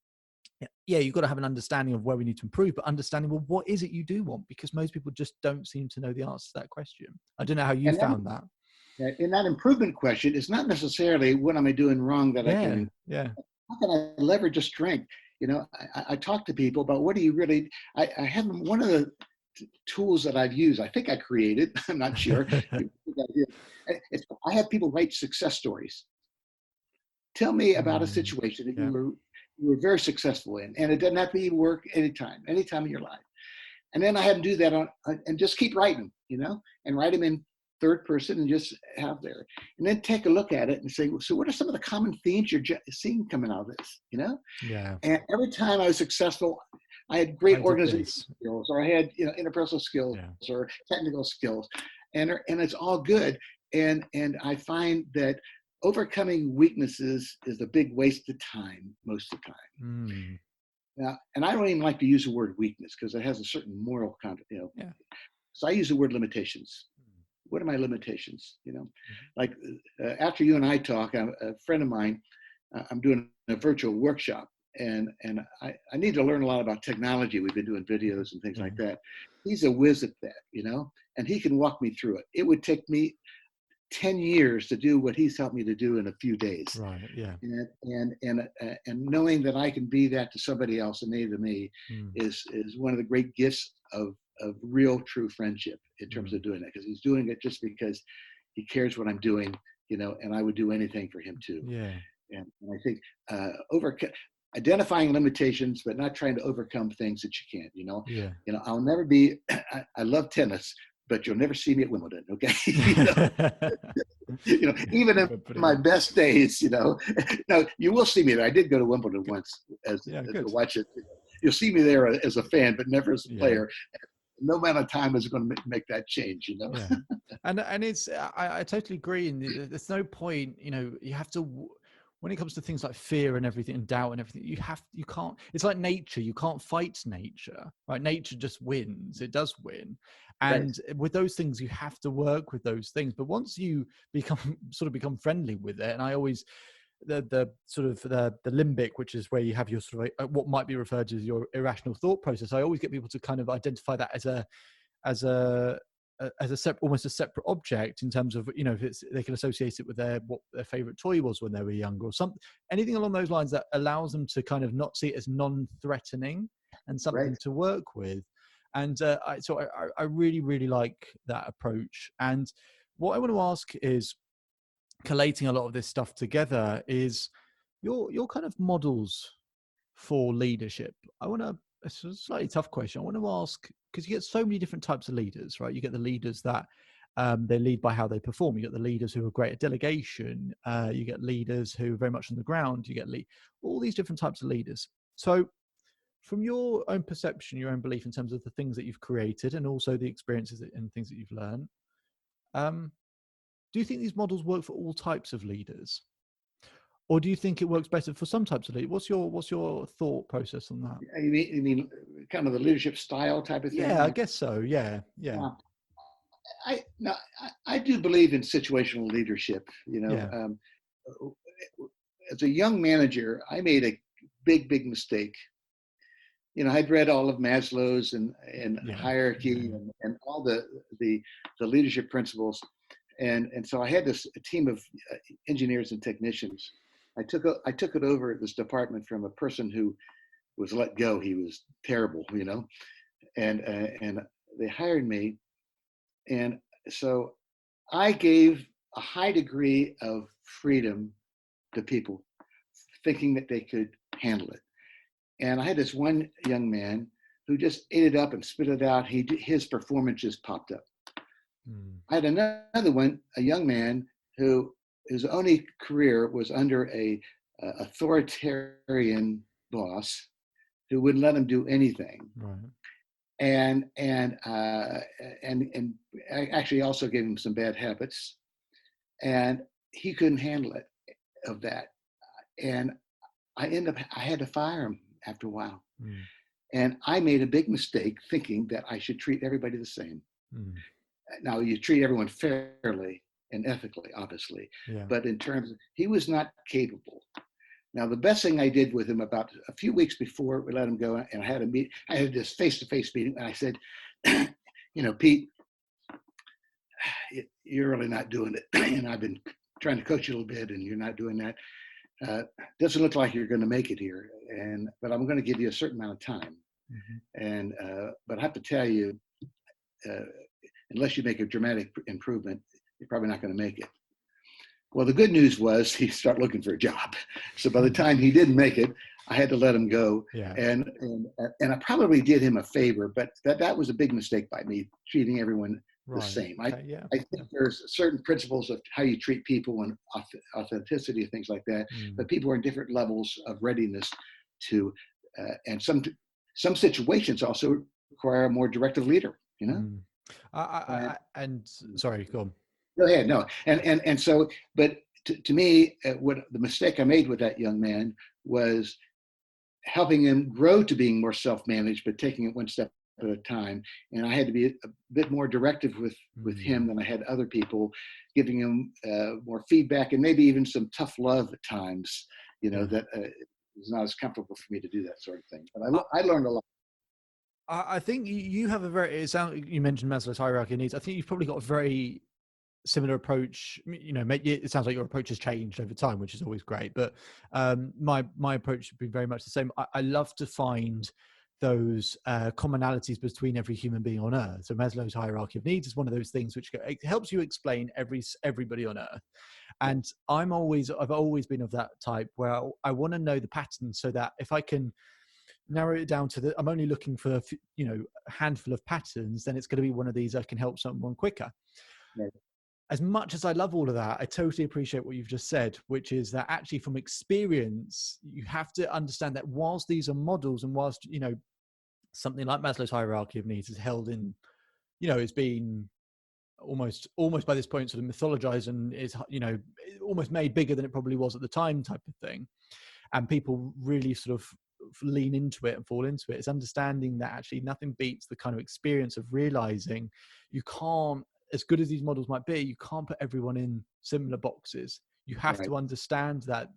yeah, you've got to have an understanding of where we need to improve, but understanding, well, what is it you do want? Because most people just don't seem to know the answer to that question. I don't know how you found that. In that improvement question, it's not necessarily what am I doing wrong that I can, how can I leverage a strength? You know, I talk to people about what do you really, I have one of the tools that I've used, I think I created, I'm not sure. I have people write success stories. Tell me about a situation that you were you were very successful in. And it doesn't have to be work anytime in your life. And then I had them do that and just keep writing, and write them in third person and just have there. And then take a look at it and say, so what are some of the common themes you're seeing coming out of this, Yeah. And every time I was successful, I had great organizational skills, or I had, interpersonal skills or technical skills, and it's all good. And I find that overcoming weaknesses is a big waste of time most of the time. Mm. Now, and I don't even like to use the word weakness because it has a certain moral content, Yeah. So I use the word limitations. What are my limitations? Like after you and I talk, a friend of mine, I'm doing a virtual workshop, and I need to learn a lot about technology. We've been doing videos and things like that. He's a whiz at that, and he can walk me through it. It would take me 10 years to do what he's helped me to do in a few days. Right. Yeah. And knowing that I can be that to somebody else and they to me is one of the great gifts of real true friendship in terms of doing that, because he's doing it just because he cares what I'm doing, and I would do anything for him too. Yeah. And I think identifying limitations, but not trying to overcome things that you can't, Yeah. I'll never be, I love tennis, but you'll never see me at Wimbledon. Okay. Even in my best days, no, you will see me there. I did go to Wimbledon once as to watch it. You'll see me there as a fan, but never as a player. No amount of time is going to make that change, Yeah. And it's, I totally agree. And there's no point, you have to, when it comes to things like fear and everything and doubt and everything, you can't, it's like nature. You can't fight nature, right? Nature just wins. It does win. And with those things, you have to work with those things. But once you become friendly with it, and I always, the limbic, which is where you have your sort of what might be referred to as your irrational thought process. I always get people to kind of identify that as a almost a separate object in terms of, if they can associate it with what their favorite toy was when they were younger, or anything along those lines that allows them to kind of not see it as non-threatening and something to work with. And I really, really like that approach. And what I want to ask is, collating a lot of this stuff together, is your kind of models for leadership. It's a slightly tough question. I want to ask, because you get so many different types of leaders, right? You get the leaders that they lead by how they perform. You get the leaders who are great at delegation. You get leaders who are very much on the ground. You get all these different types of leaders. So from your own perception, your own belief in terms of the things that you've created and also the experiences and things that you've learned, do you think these models work for all types of leaders? Or do you think it works better for some types of leaders? What's your thought process on that? You mean kind of the leadership style type of thing? Yeah, I guess so. Yeah. I do believe in situational leadership. As a young manager, I made a big mistake. I'd read all of Maslow's and hierarchy and all the leadership principles. And so I had a team of engineers and technicians. I took it over at this department from a person who was let go. He was terrible, and they hired me. And so I gave a high degree of freedom to people, thinking that they could handle it. And I had this one young man who just ate it up and spit it out. His performance just popped up. I had another one, a young man whose only career was under a authoritarian boss who wouldn't let him do anything. Right. And I actually also gave him some bad habits, and he couldn't handle it of that. And I had to fire him after a while. And I made a big mistake thinking that I should treat everybody the same. Now, you treat everyone fairly and ethically, obviously, but in terms of, he was not capable. Now, the best thing I did with him about a few weeks before we let him go, and I had this face-to-face meeting, and I said, Pete, you're really not doing it. And I've been trying to coach you a little bit, and you're not doing that. Doesn't look like you're going to make it here, but I'm going to give you a certain amount of time. But I have to tell you, unless you make a dramatic improvement, you're probably not going to make it. Well, the good news was he started looking for a job. So by the time he didn't make it, I had to let him go, Yeah. and I probably did him a favor, but that was a big mistake by me, treating everyone the Right. same. Okay. Yeah. I think Yeah. there's certain principles of how you treat people and authenticity and things like that, Mm. but people are in different levels of readiness to, and some situations also require a more directive leader. Mm. And And sorry, go on. go ahead. No, and so, but to me, what the mistake I made with that young man was helping him grow to being more self-managed, but taking it one step at a time. And I had to be a bit more directive with him Mm. than I had other people, giving him more feedback and maybe even some tough love at times. Yeah. That it was not as comfortable for me to do that sort of thing. But I, I learned a lot. I think you have a very, you mentioned Maslow's hierarchy of needs. I think you've probably got a very similar approach. It sounds like your approach has changed over time, which is always great. But my approach has been very much the same. I love to find those commonalities between every human being on Earth. So Maslow's hierarchy of needs is one of those things which it helps you explain everybody on Earth. And I've always been of that type where I want to know the pattern, so that if I can narrow it down to I'm only looking for a handful of patterns, then it's going to be one of these I can help someone quicker. Right. As much as I love all of that, I totally appreciate what you've just said, which is that actually from experience, you have to understand that whilst these are models, and whilst, something like Maslow's hierarchy of needs is held in, it's been almost by this point sort of mythologized and is, almost made bigger than it probably was at the time type of thing. And people really sort of lean into it and fall into it. It's understanding that actually nothing beats the kind of experience of realizing you can't, as good as these models might be, you can't put everyone in similar boxes. You have Right. to understand that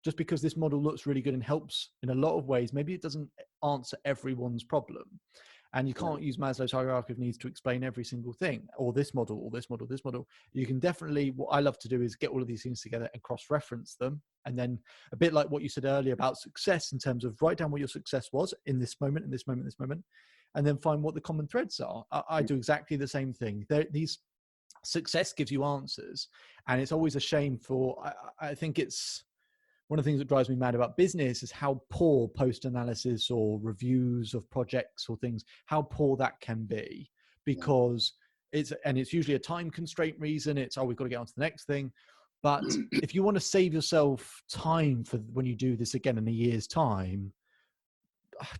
just because this model looks really good and helps in a lot of ways, maybe it doesn't answer everyone's problem. And you can't Right. use Maslow's hierarchy of needs to explain every single thing, or this model, or this model, this model. You can definitely, what I love to do is get all of these things together and cross-reference them. And then a bit like what you said earlier about success, in terms of write down what your success was in this moment, in this moment, this moment, and then find what the common threads are. I do exactly the same thing. These success gives you answers, and it's always a shame for, I think it's one of the things that drives me mad about business is how poor post-analysis or reviews of projects or things, how poor that can be, Yeah. because it's usually a time constraint reason. It's, we've got to get on to the next thing. But if you want to save yourself time for when you do this again in a year's time,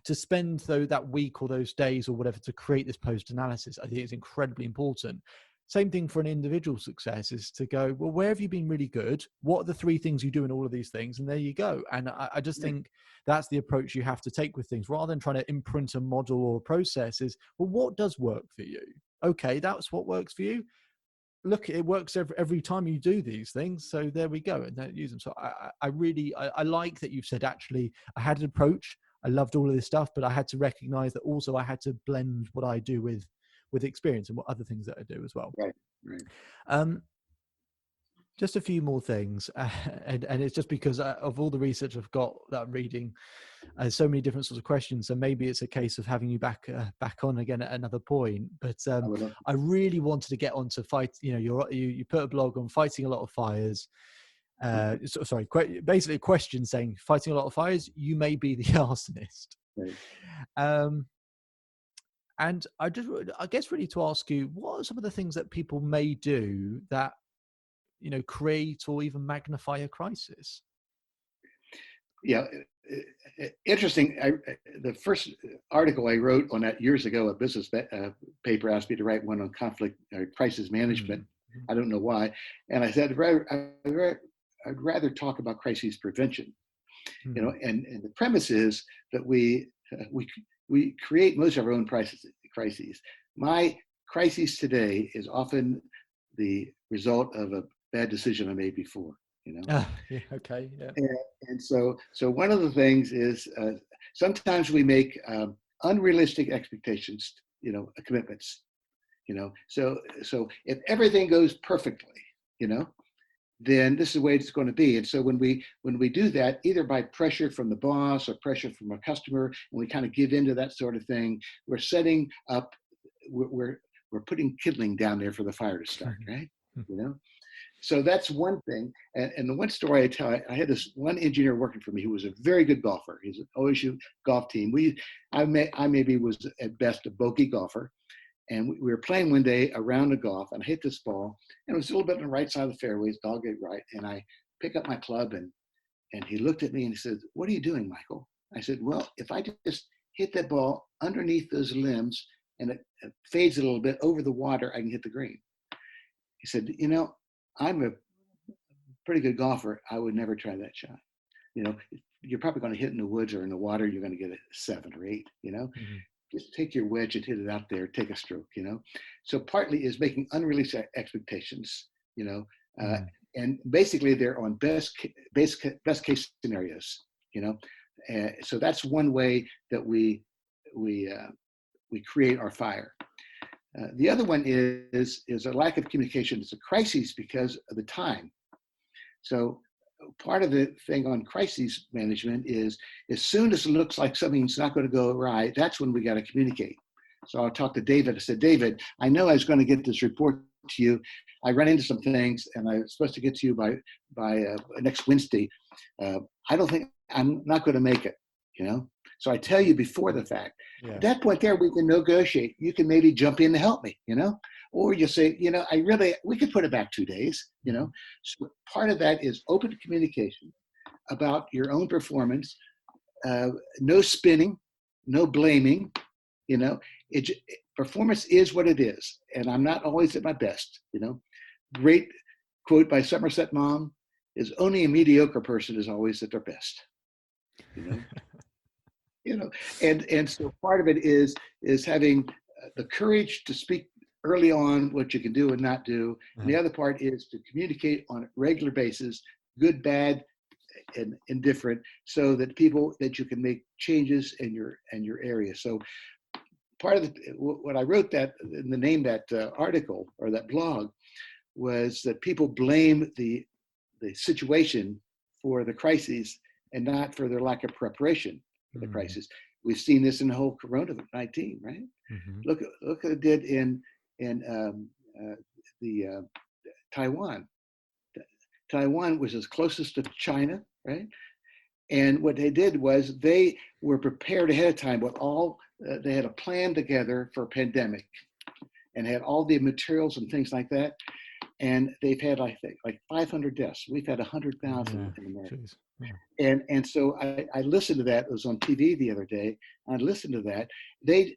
to spend that week or those days or whatever to create this post analysis, I think is incredibly important. Same thing for an individual success is to go, well, where have you been really good? What are the 3 things you do in all of these things? And there you go. And I just think that's the approach you have to take with things, rather than trying to imprint a model or a process. Is, well, what does work for you? Okay, that's what works for you. Look, it works every time you do these things. So there we go. And then use them. So I really like that you've said, actually, I had an approach. I loved all of this stuff, but I had to recognize that also I had to blend what I do with experience and what other things that I do as well. Right. Right. Just a few more things, and it's just because of all the research I've got that I'm reading, so many different sorts of questions. So maybe it's a case of having you back on again at another point. But I really wanted to get on to fight. You put a blog on fighting a lot of fires. Basically a question saying, fighting a lot of fires, you may be the arsonist. Right. And I guess really to ask you, what are some of the things that people may do that, create or even magnify a crisis? Yeah, interesting. The first article I wrote on that years ago, a business paper asked me to write one on conflict crisis management. Mm-hmm. I don't know why, and I said I'd rather talk about crisis prevention. Mm-hmm. And the premise is that we create most of our own crises. My crisis today is often the result of a bad decision I made before. Yeah. Okay. Yeah. And so one of the things is sometimes we make unrealistic expectations, commitments, So if everything goes perfectly, then this is the way it's going to be. And so when we do that, either by pressure from the boss or pressure from a customer, and we kind of give into that sort of thing, we're setting up, we're putting kindling down there for the fire to start, right? So that's one thing. And the one story I tell, I had this one engineer working for me who was a very good golfer. He's an OSU golf team. I maybe was at best a bogey golfer. And we were playing one day a round of golf, and I hit this ball, and it was a little bit on the right side of the fairways, dog leg right. And I pick up my club, and he looked at me and he said, "What are you doing, Michael?" I said, "Well, if I just hit that ball underneath those limbs and it fades a little bit over the water, I can hit the green." He said, "I'm a pretty good golfer. I would never try that shot. You're probably going to hit in the woods or in the water. You're going to get a 7 or 8, Mm-hmm. Just take your wedge and hit it out there, take a stroke, So partly is making unrealistic expectations, and basically they're on best case scenarios, so that's one way that we create our fire. The other one is a lack of communication. It's a crisis because of the time. So part of the thing on crisis management is as soon as it looks like something's not going to go right, that's when we got to communicate. So I'll talk to David. I said, "David, I know I was going to get this report to you. I ran into some things and I was supposed to get to you by next Wednesday. I don't think I'm not going to make it, So I tell you before the fact. Yeah. At that point there, we can negotiate. You can maybe jump in to help me, or you say, we could put it back 2 days, So part of that is open communication about your own performance, no spinning, no blaming, performance is what it is. And I'm not always at my best, Great quote by Somerset Maugham is only a mediocre person is always at their best, and so part of it is having the courage to speak early on what you can do and not do. And the other part is to communicate on a regular basis, good, bad, and indifferent, so that you can make changes in your area. So part of what I wrote that in the name that article or that blog was that people blame the situation for the crises and not for their lack of preparation for the crisis. We've seen this in the whole COVID-19, right? Mm-hmm. Look what it did in Taiwan. Taiwan was as closest to China, right? And what they did was they were prepared ahead of time with they had a plan together for a pandemic and had all the materials and things like that. And they've had, I think, like 500 deaths. We've had 100,000 in America. Yeah. And so I listened to that. It was on TV the other day. I listened to that. They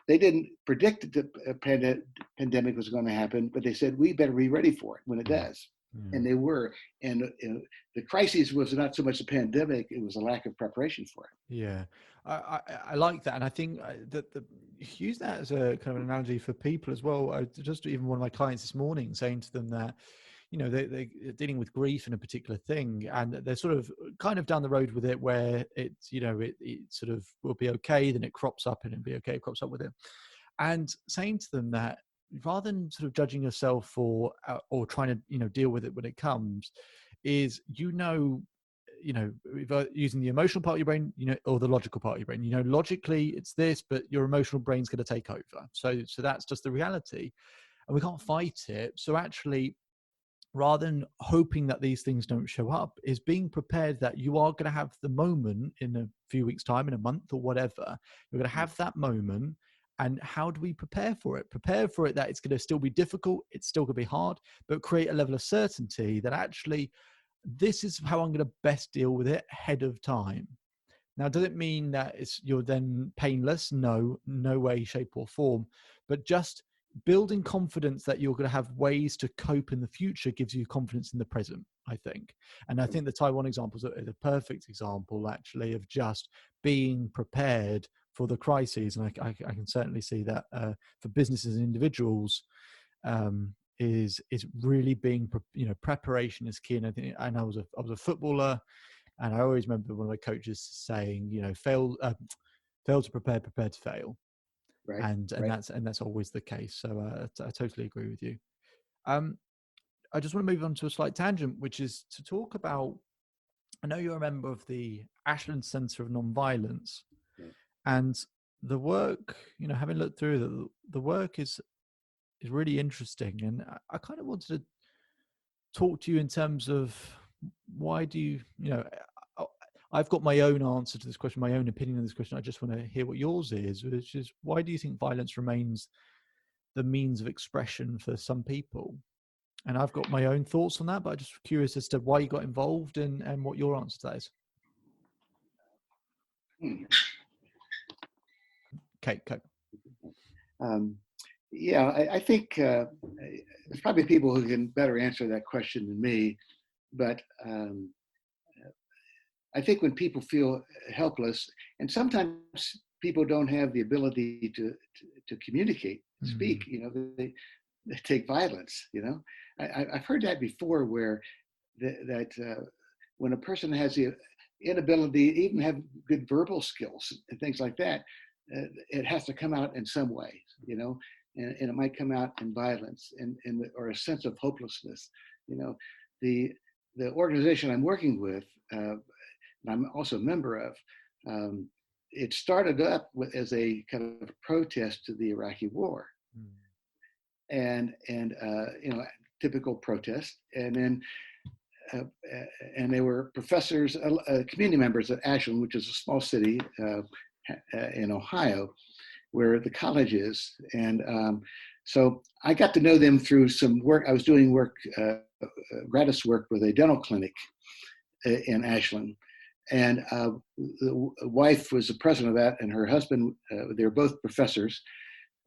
didn't predict that the pandemic was going to happen, but they said, we better be ready for it when it does. Mm. And they were. And the crisis was not so much the pandemic, it was a lack of preparation for it. Yeah, I like that. And I think that use that as a kind of an analogy for people as well. I just even one of my clients this morning saying to them that, they're dealing with grief in a particular thing, and they're sort of kind of down the road with it where it's, it sort of will be okay, then it crops up and it'll be okay, it crops up with it. And saying to them that rather than sort of judging yourself or trying to, deal with it when it comes, is, using the emotional part of your brain, or the logical part of your brain, logically it's this, but your emotional brain's going to take over. So that's just the reality, and we can't fight it. So actually, rather than hoping that these things don't show up, is being prepared that you are going to have the moment in a few weeks' time, in a month or whatever. You're going to have that moment. And how do we prepare for it? Prepare for it that it's going to still be difficult, it's still going to be hard, but create a level of certainty that actually this is how I'm going to best deal with it ahead of time. Now, does it mean that you're then painless? No way, shape or form. But just building confidence that you're going to have ways to cope in the future gives you confidence in the present, I think. And I think the Taiwan example is a perfect example, actually, of just being prepared for the crises. And I can certainly see that for businesses and individuals, is really being, preparation is key. And I think, I was a footballer, and I always remember one of my coaches saying, fail to prepare to fail. Right. And that's always the case. So I totally agree with you. I just want to move on to a slight tangent, which is to talk about, I know you're a member of the Ashland Center of Nonviolence, and the work, having looked through the work is really interesting. And I kind of wanted to talk to you in terms of why do you, I've got my own answer to this question, my own opinion on this question. I just want to hear what yours is, which is, why do you think violence remains the means of expression for some people? And I've got my own thoughts on that, but I'm just curious as to why you got involved and what your answer to that is. Kate. Yeah, I think there's probably people who can better answer that question than me, but I think when people feel helpless, and sometimes people don't have the ability to communicate, speak, they take violence. I've heard that before, where that when a person has the inability to even have good verbal skills and things like that, it has to come out in some way, and it might come out in violence or a sense of hopelessness. The organization I'm working with, and I'm also a member of, it started up as a kind of a protest to the Iraqi war, and typical protest, and then. And they were professors, community members at Ashland, which is a small city in Ohio, where the college is. And so I got to know them through some work. I was doing gratis work with a dental clinic in Ashland. And the wife was the president of that, and her husband, they were both professors.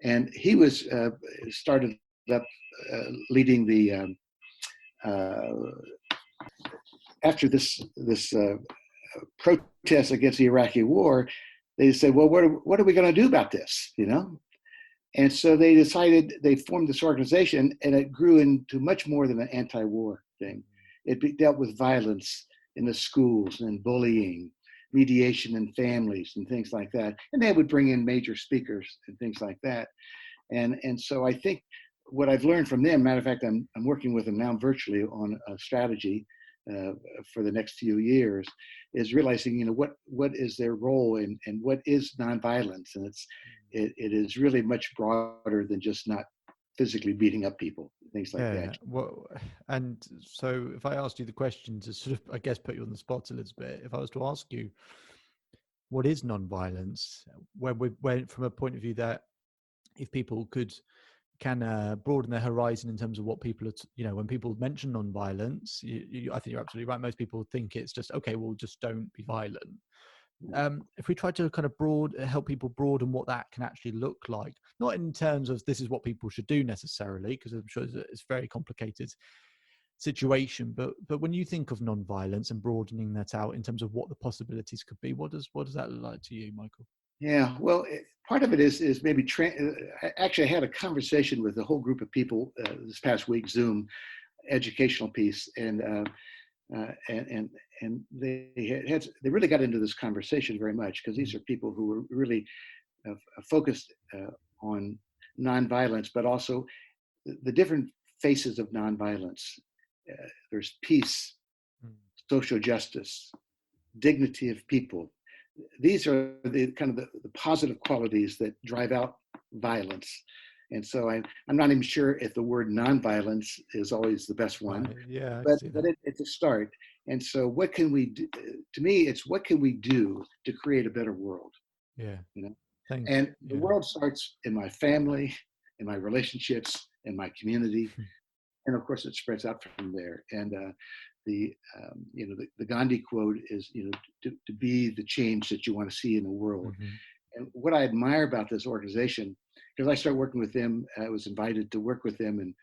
And he was started up leading the after this protest against the Iraqi war. They said, well, what are we going to do about this? And so they decided, they formed this organization, and it grew into much more than an anti-war thing. It dealt with violence in the schools and bullying, mediation in families and things like that. And they would bring in major speakers and things like that. And so I think what I've learned from them, matter of fact, I'm working with them now virtually on a strategy for the next few years, is realizing, what is their role and what is nonviolence, and it is really much broader than just not physically beating up people, things like that. Well, and so if I asked you the question to sort of, I guess, put you on the spot a little bit, if I was to ask you, what is nonviolence, where we went from a point of view that if people can broaden their horizon in terms of what people are, when people mention nonviolence, I think you're absolutely right. Most people think it's just, okay, well, just don't be violent. If we try to kind of help people broaden what that can actually look like, not in terms of this is what people should do necessarily, because I'm sure it's a very complicated situation, but when you think of nonviolence and broadening that out in terms of what the possibilities could be, what does that look like to you, Michael? Yeah, well, part of it is maybe. Actually, I had a conversation with a whole group of people this past week, Zoom, educational piece, and they really got into this conversation very much, because these are people who were really focused on nonviolence, but also the different faces of nonviolence. There's peace, social justice, dignity of people. These are the kind of the positive qualities that drive out violence. And so I'm not even sure if the word nonviolence is always the best one, but it's a start. And so what can we do? To me, it's what can we do to create a better world? And the world starts in my family, in my relationships, in my community. And of course, it spreads out from there. And the Gandhi quote is, to be the change that you want to see in the world. And what I admire about this organization, because I started working with them, I was invited to work with them, and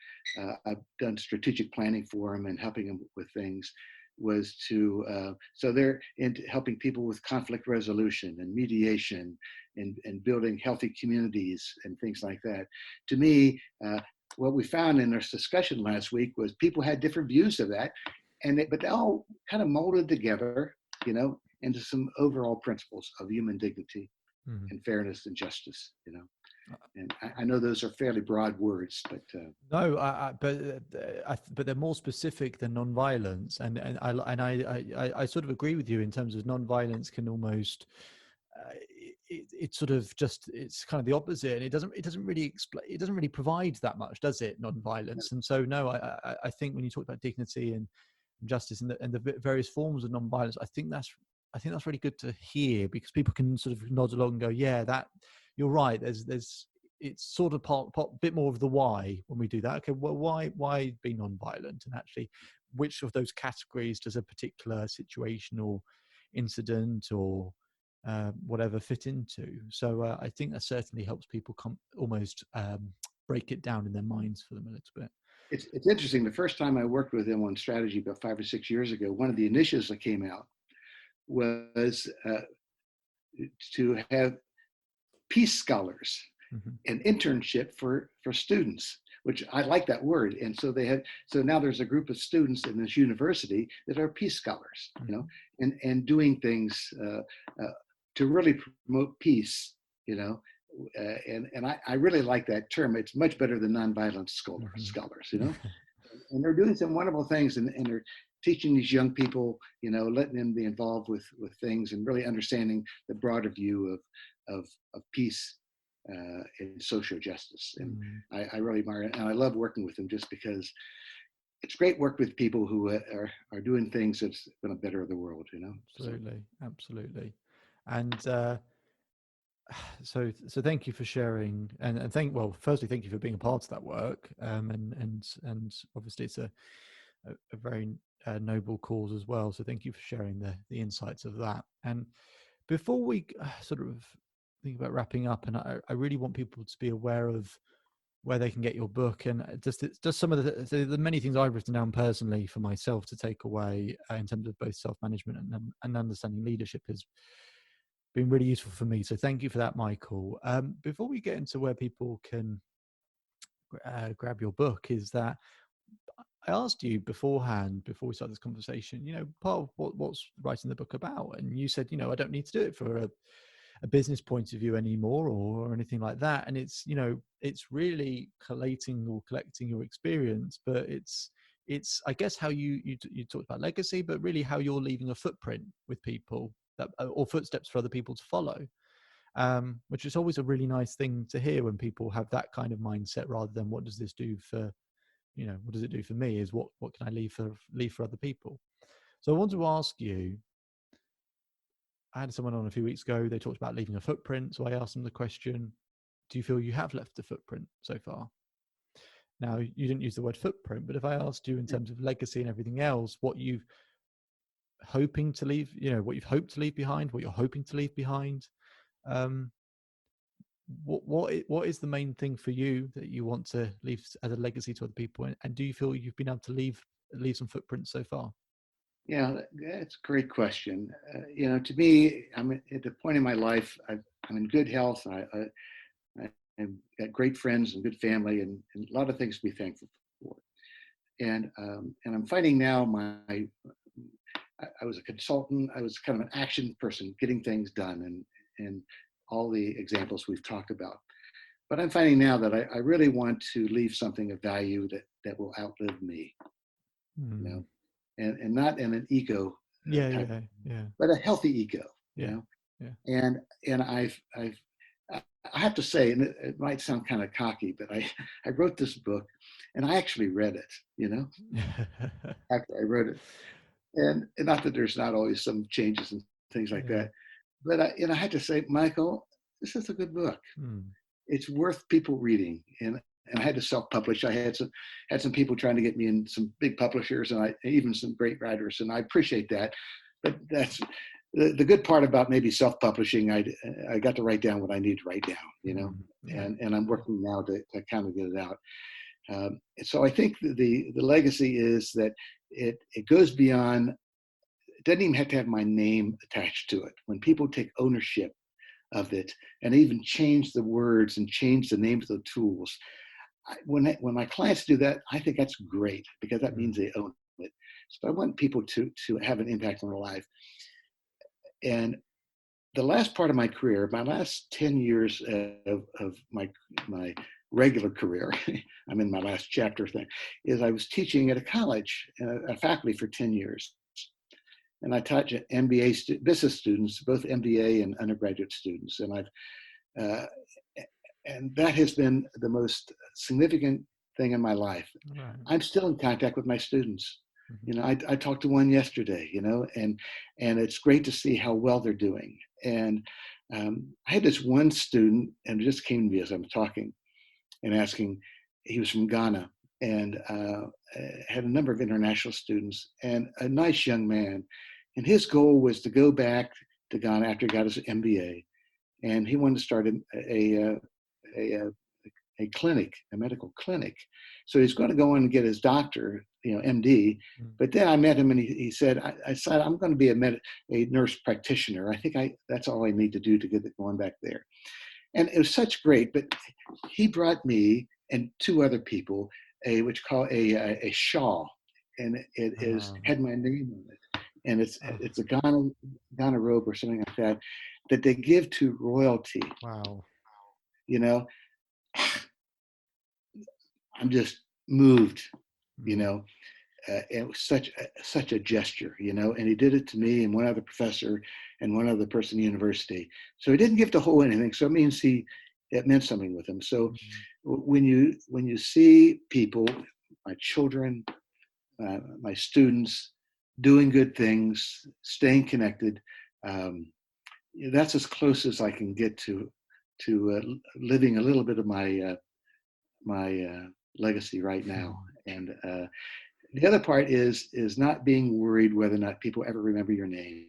I've done strategic planning for them and helping them with things, was so they're into helping people with conflict resolution and mediation and building healthy communities and things like that. To me, what we found in our discussion last week was people had different views of that, but they all kind of molded together, into some overall principles of human dignity and fairness and justice, And I know those are fairly broad words, but no, but they're more specific than nonviolence, and I sort of agree with you in terms of nonviolence can almost it's sort of just, it's kind of the opposite, and it doesn't really explain, it doesn't really provide that much, does it, non-violence? And so no, I think when you talk about dignity and justice and the various forms of non-violence, I think that's really good to hear, because people can sort of nod along and go, yeah, that, you're right, there's it's sort of bit more of the why when we do that. Okay, well, why be non-violent, and actually which of those categories does a particular situation or incident or whatever fit into? So I think that certainly helps people almost break it down in their minds for them a little bit. It's interesting. The first time I worked with him on strategy about 5 or 6 years ago, one of the initiatives that came out was to have peace scholars, an internship for students, which I like that word. And so so now there's a group of students in this university that are peace scholars, and doing things to really promote peace, and I really like that term. It's much better than nonviolence scholars, and they're doing some wonderful things, and they're teaching these young people, letting them be involved with things, and really understanding the broader view of peace and social justice. And I really admire it, and I love working with them, just because it's great work with people who are doing things that's going to better the world. Absolutely. And so thank you for sharing, and firstly, thank you for being a part of that work, and obviously it's a very noble cause as well. So thank you for sharing the insights of that. And before we sort of think about wrapping up, and I really want people to be aware of where they can get your book, and just some of the many things I've written down personally for myself to take away in terms of both self-management and understanding leadership has been really useful for me. So thank you for that, Michael. Before we get into where people can grab your book, is that I asked you beforehand, before we started this conversation, part of what's writing the book about, and you said, I don't need to do it for a business point of view anymore or anything like that. And it's really collecting your experience, but it's I guess how you talked about legacy, but really how you're leaving a footprint with people or footsteps for other people to follow, which is always a really nice thing to hear when people have that kind of mindset, rather than what does this do for, what does it do for me, is what can I leave for other people. So I want to ask you, I had someone on a few weeks ago, they talked about leaving a footprint. So I asked them the question, do you feel you have left a footprint so far? Now, you didn't use the word footprint, but if I asked you in terms of legacy and everything else, what you've hoping to leave, what you've hoped to leave behind, what you're hoping to leave behind, what is the main thing for you that you want to leave as a legacy to other people? And do you feel you've been able to leave some footprints so far? Yeah, that's a great question. To me, I'm at the point in my life, I'm in good health. I've got great friends and good family, and a lot of things to be thankful for. And I'm finding now I was a consultant. I was kind of an action person, getting things done, and all the examples we've talked about. But I'm finding now that I really want to leave something of value that will outlive me, and not in an ego type, but a healthy ego, And I have to say, and it might sound kind of cocky, but I wrote this book, and I actually read it, after I wrote it. And not that there's not always some changes and things like that, but I had to say, Michael, this is a good book. It's worth people reading. And I had to self-publish. I had some people trying to get me in, some big publishers, and even some great writers, and I appreciate that. But that's the good part about maybe self-publishing. I got to write down what I need to write down, and I'm working now to kind of get it out. So I think the legacy is that it goes beyond. It doesn't even have to have my name attached to it. When people take ownership of it and even change the words and change the names of the tools, when my clients do that, I think that's great, because that means they own it. So I want people to have an impact on their life. And the last part of my career, my last 10 years of my regular career, I'm in my last chapter thing, is I was teaching at a college, a faculty for 10 years. and I taught MBA business students, both MBA and undergraduate students, and and that has been the most significant thing in my life. Right. I'm still in contact with my students. Mm-hmm. I talked to one yesterday, and it's great to see how well they're doing. And I had this one student, and it just came to me as I'm talking and asking. He was from Ghana and had a number of international students, and a nice young man. And his goal was to go back to Ghana after he got his MBA, and he wanted to start a clinic, a medical clinic. So he's going to go on and get his doctor, MD. But then I met him, and he said, I said, I'm going to be a nurse practitioner. I think that's all I need to do to get it going back there. And it was such great. But he brought me and two other people which call a shawl, and it had my name on it, and it's a Ghana robe or something like that they give to royalty. Wow. I'm just moved, it was such a gesture, and he did it to me and one other professor and one other person in the university. So he didn't give the whole anything. So it means it meant something with him. So when you see people, my children, my students doing good things, staying connected, that's as close as I can get to living a little bit of my legacy right now. And the other part is not being worried whether or not people ever remember your name.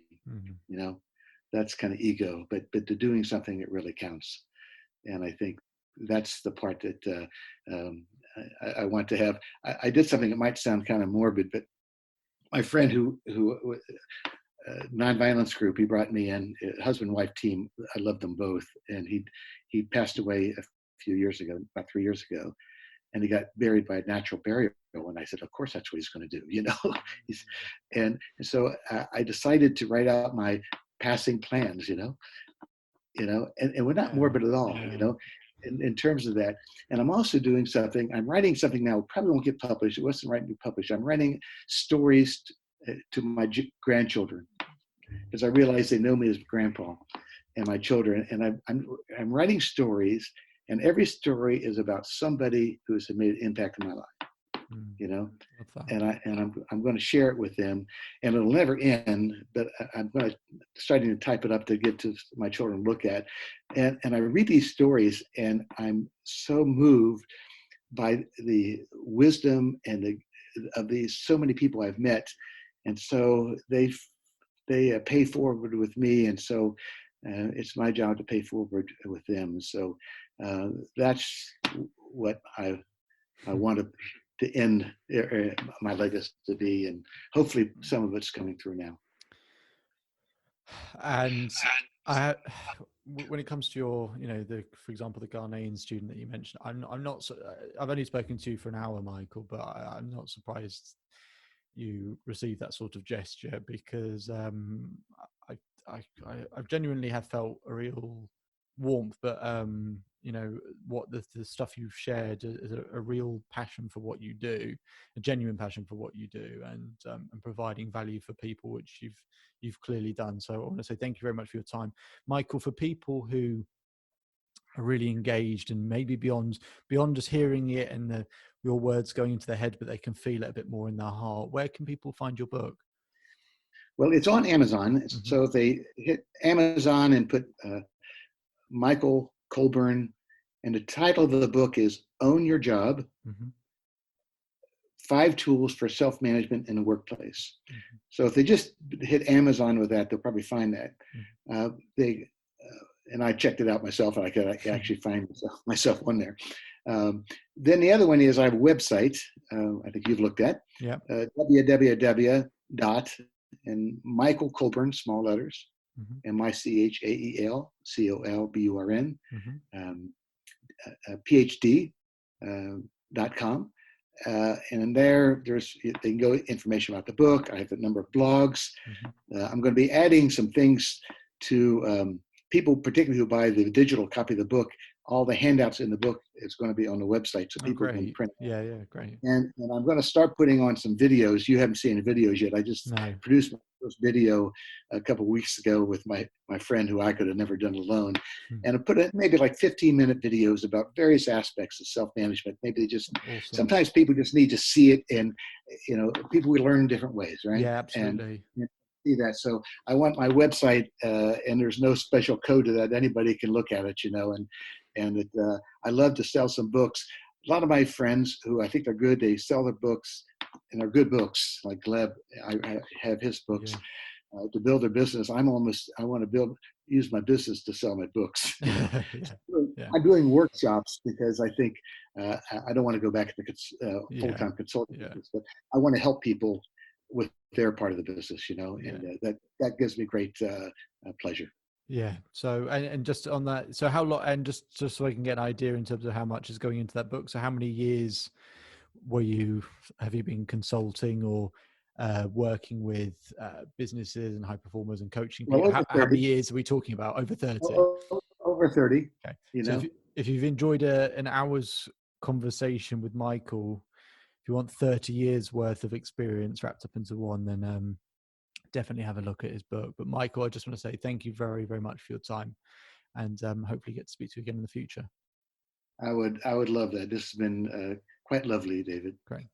That's kind of ego, but to doing something that really counts. And I think that's the part that I want to have. I did something that might sound kind of morbid, but my friend who nonviolence group, he brought me in, husband and wife team. I love them both, and he passed away a few years ago, about 3 years ago, and he got buried by a natural burial. And I said, of course, that's what he's going to do, and so I decided to write out my passing plans, and we're not morbid at all, in terms of that. And I'm also doing something. I'm writing something now. Probably won't get published. It wasn't writing to publish. I'm writing stories to my grandchildren, because I realize they know me as grandpa and my children. And I'm writing stories, and every story is about somebody who has made an impact in my life. And I'm going to share it with them, and it'll never end. But I'm starting to type it up to give to my children to look at, and I read these stories, and I'm so moved by the wisdom and of these so many people I've met, and so they pay forward with me, and so it's my job to pay forward with them. So that's what I want to end my legacy to be, and hopefully some of it's coming through now. And when it comes to your, for example, the Ghanaian student that you mentioned, I'm not. I've only spoken to you for an hour, Michael, but I'm not surprised you received that sort of gesture, because I genuinely have felt a real warmth, but what the stuff you've shared is a real passion for what you do, a genuine passion for what you do, and providing value for people, which you've clearly done. So I want to say thank you very much for your time, Michael. For people who are really engaged and maybe beyond just hearing it and your words going into their head, but they can feel it a bit more in their heart, where can people find your book? Well, it's on Amazon. So if they hit Amazon and put Michael Colburn, and the title of the book is Own Your Job, 5 Tools for Self-Management in the Workplace. So if they just hit Amazon with that, they'll probably find that. And I checked it out myself, and I could actually find myself on there. Then the other one is I have a website, I think you've looked at, www. and Michael Colburn, small letters, MICHAEL COLBURN, PhD.com. And there's they can go information about the book. I have a number of blogs. I'm going to be adding some things to people, particularly who buy the digital copy of the book, all the handouts in the book is going to be on the website, so Oh, people can great. print. Yeah, yeah, great. And I'm going to start putting on some videos. You haven't seen the videos yet. I just No. produced my first video a couple of weeks ago with my friend who I could have never done alone. Hmm. And I put in maybe like 15-minute videos about various aspects of self-management. Maybe they just, Awesome. sometimes people just need to see it, and people we learn in different ways, right? Yeah, And absolutely. see that. So I want my website, and there's no special code to that. Anybody can look at it, I love to sell some books. A lot of my friends who I think are good, they sell their books, and they're good books. Like Gleb, I have his books Yeah. to build their business. I want to use my business to sell my books. Yeah. Yeah. I'm doing workshops because I think I don't want to go back to the Yeah. full-time consulting Yeah. business, but I want to help people with their part of the business, Yeah. and that gives me great pleasure. Yeah. So, and just on that, so how long, and just so I can get an idea in terms of how much is going into that book. So how many years have you been consulting or working with businesses and high performers and coaching Well, people? over How 30, many years are we talking about? Over 30. over 30, Okay. you So know. if you've enjoyed an hour's conversation with Michael, if you want 30 years worth of experience wrapped up into one, then definitely have a look at his book. But Michael, I just want to say thank you very, very much for your time, and hopefully get to speak to you again in the future. I would love that. This has been quite lovely, David. Great.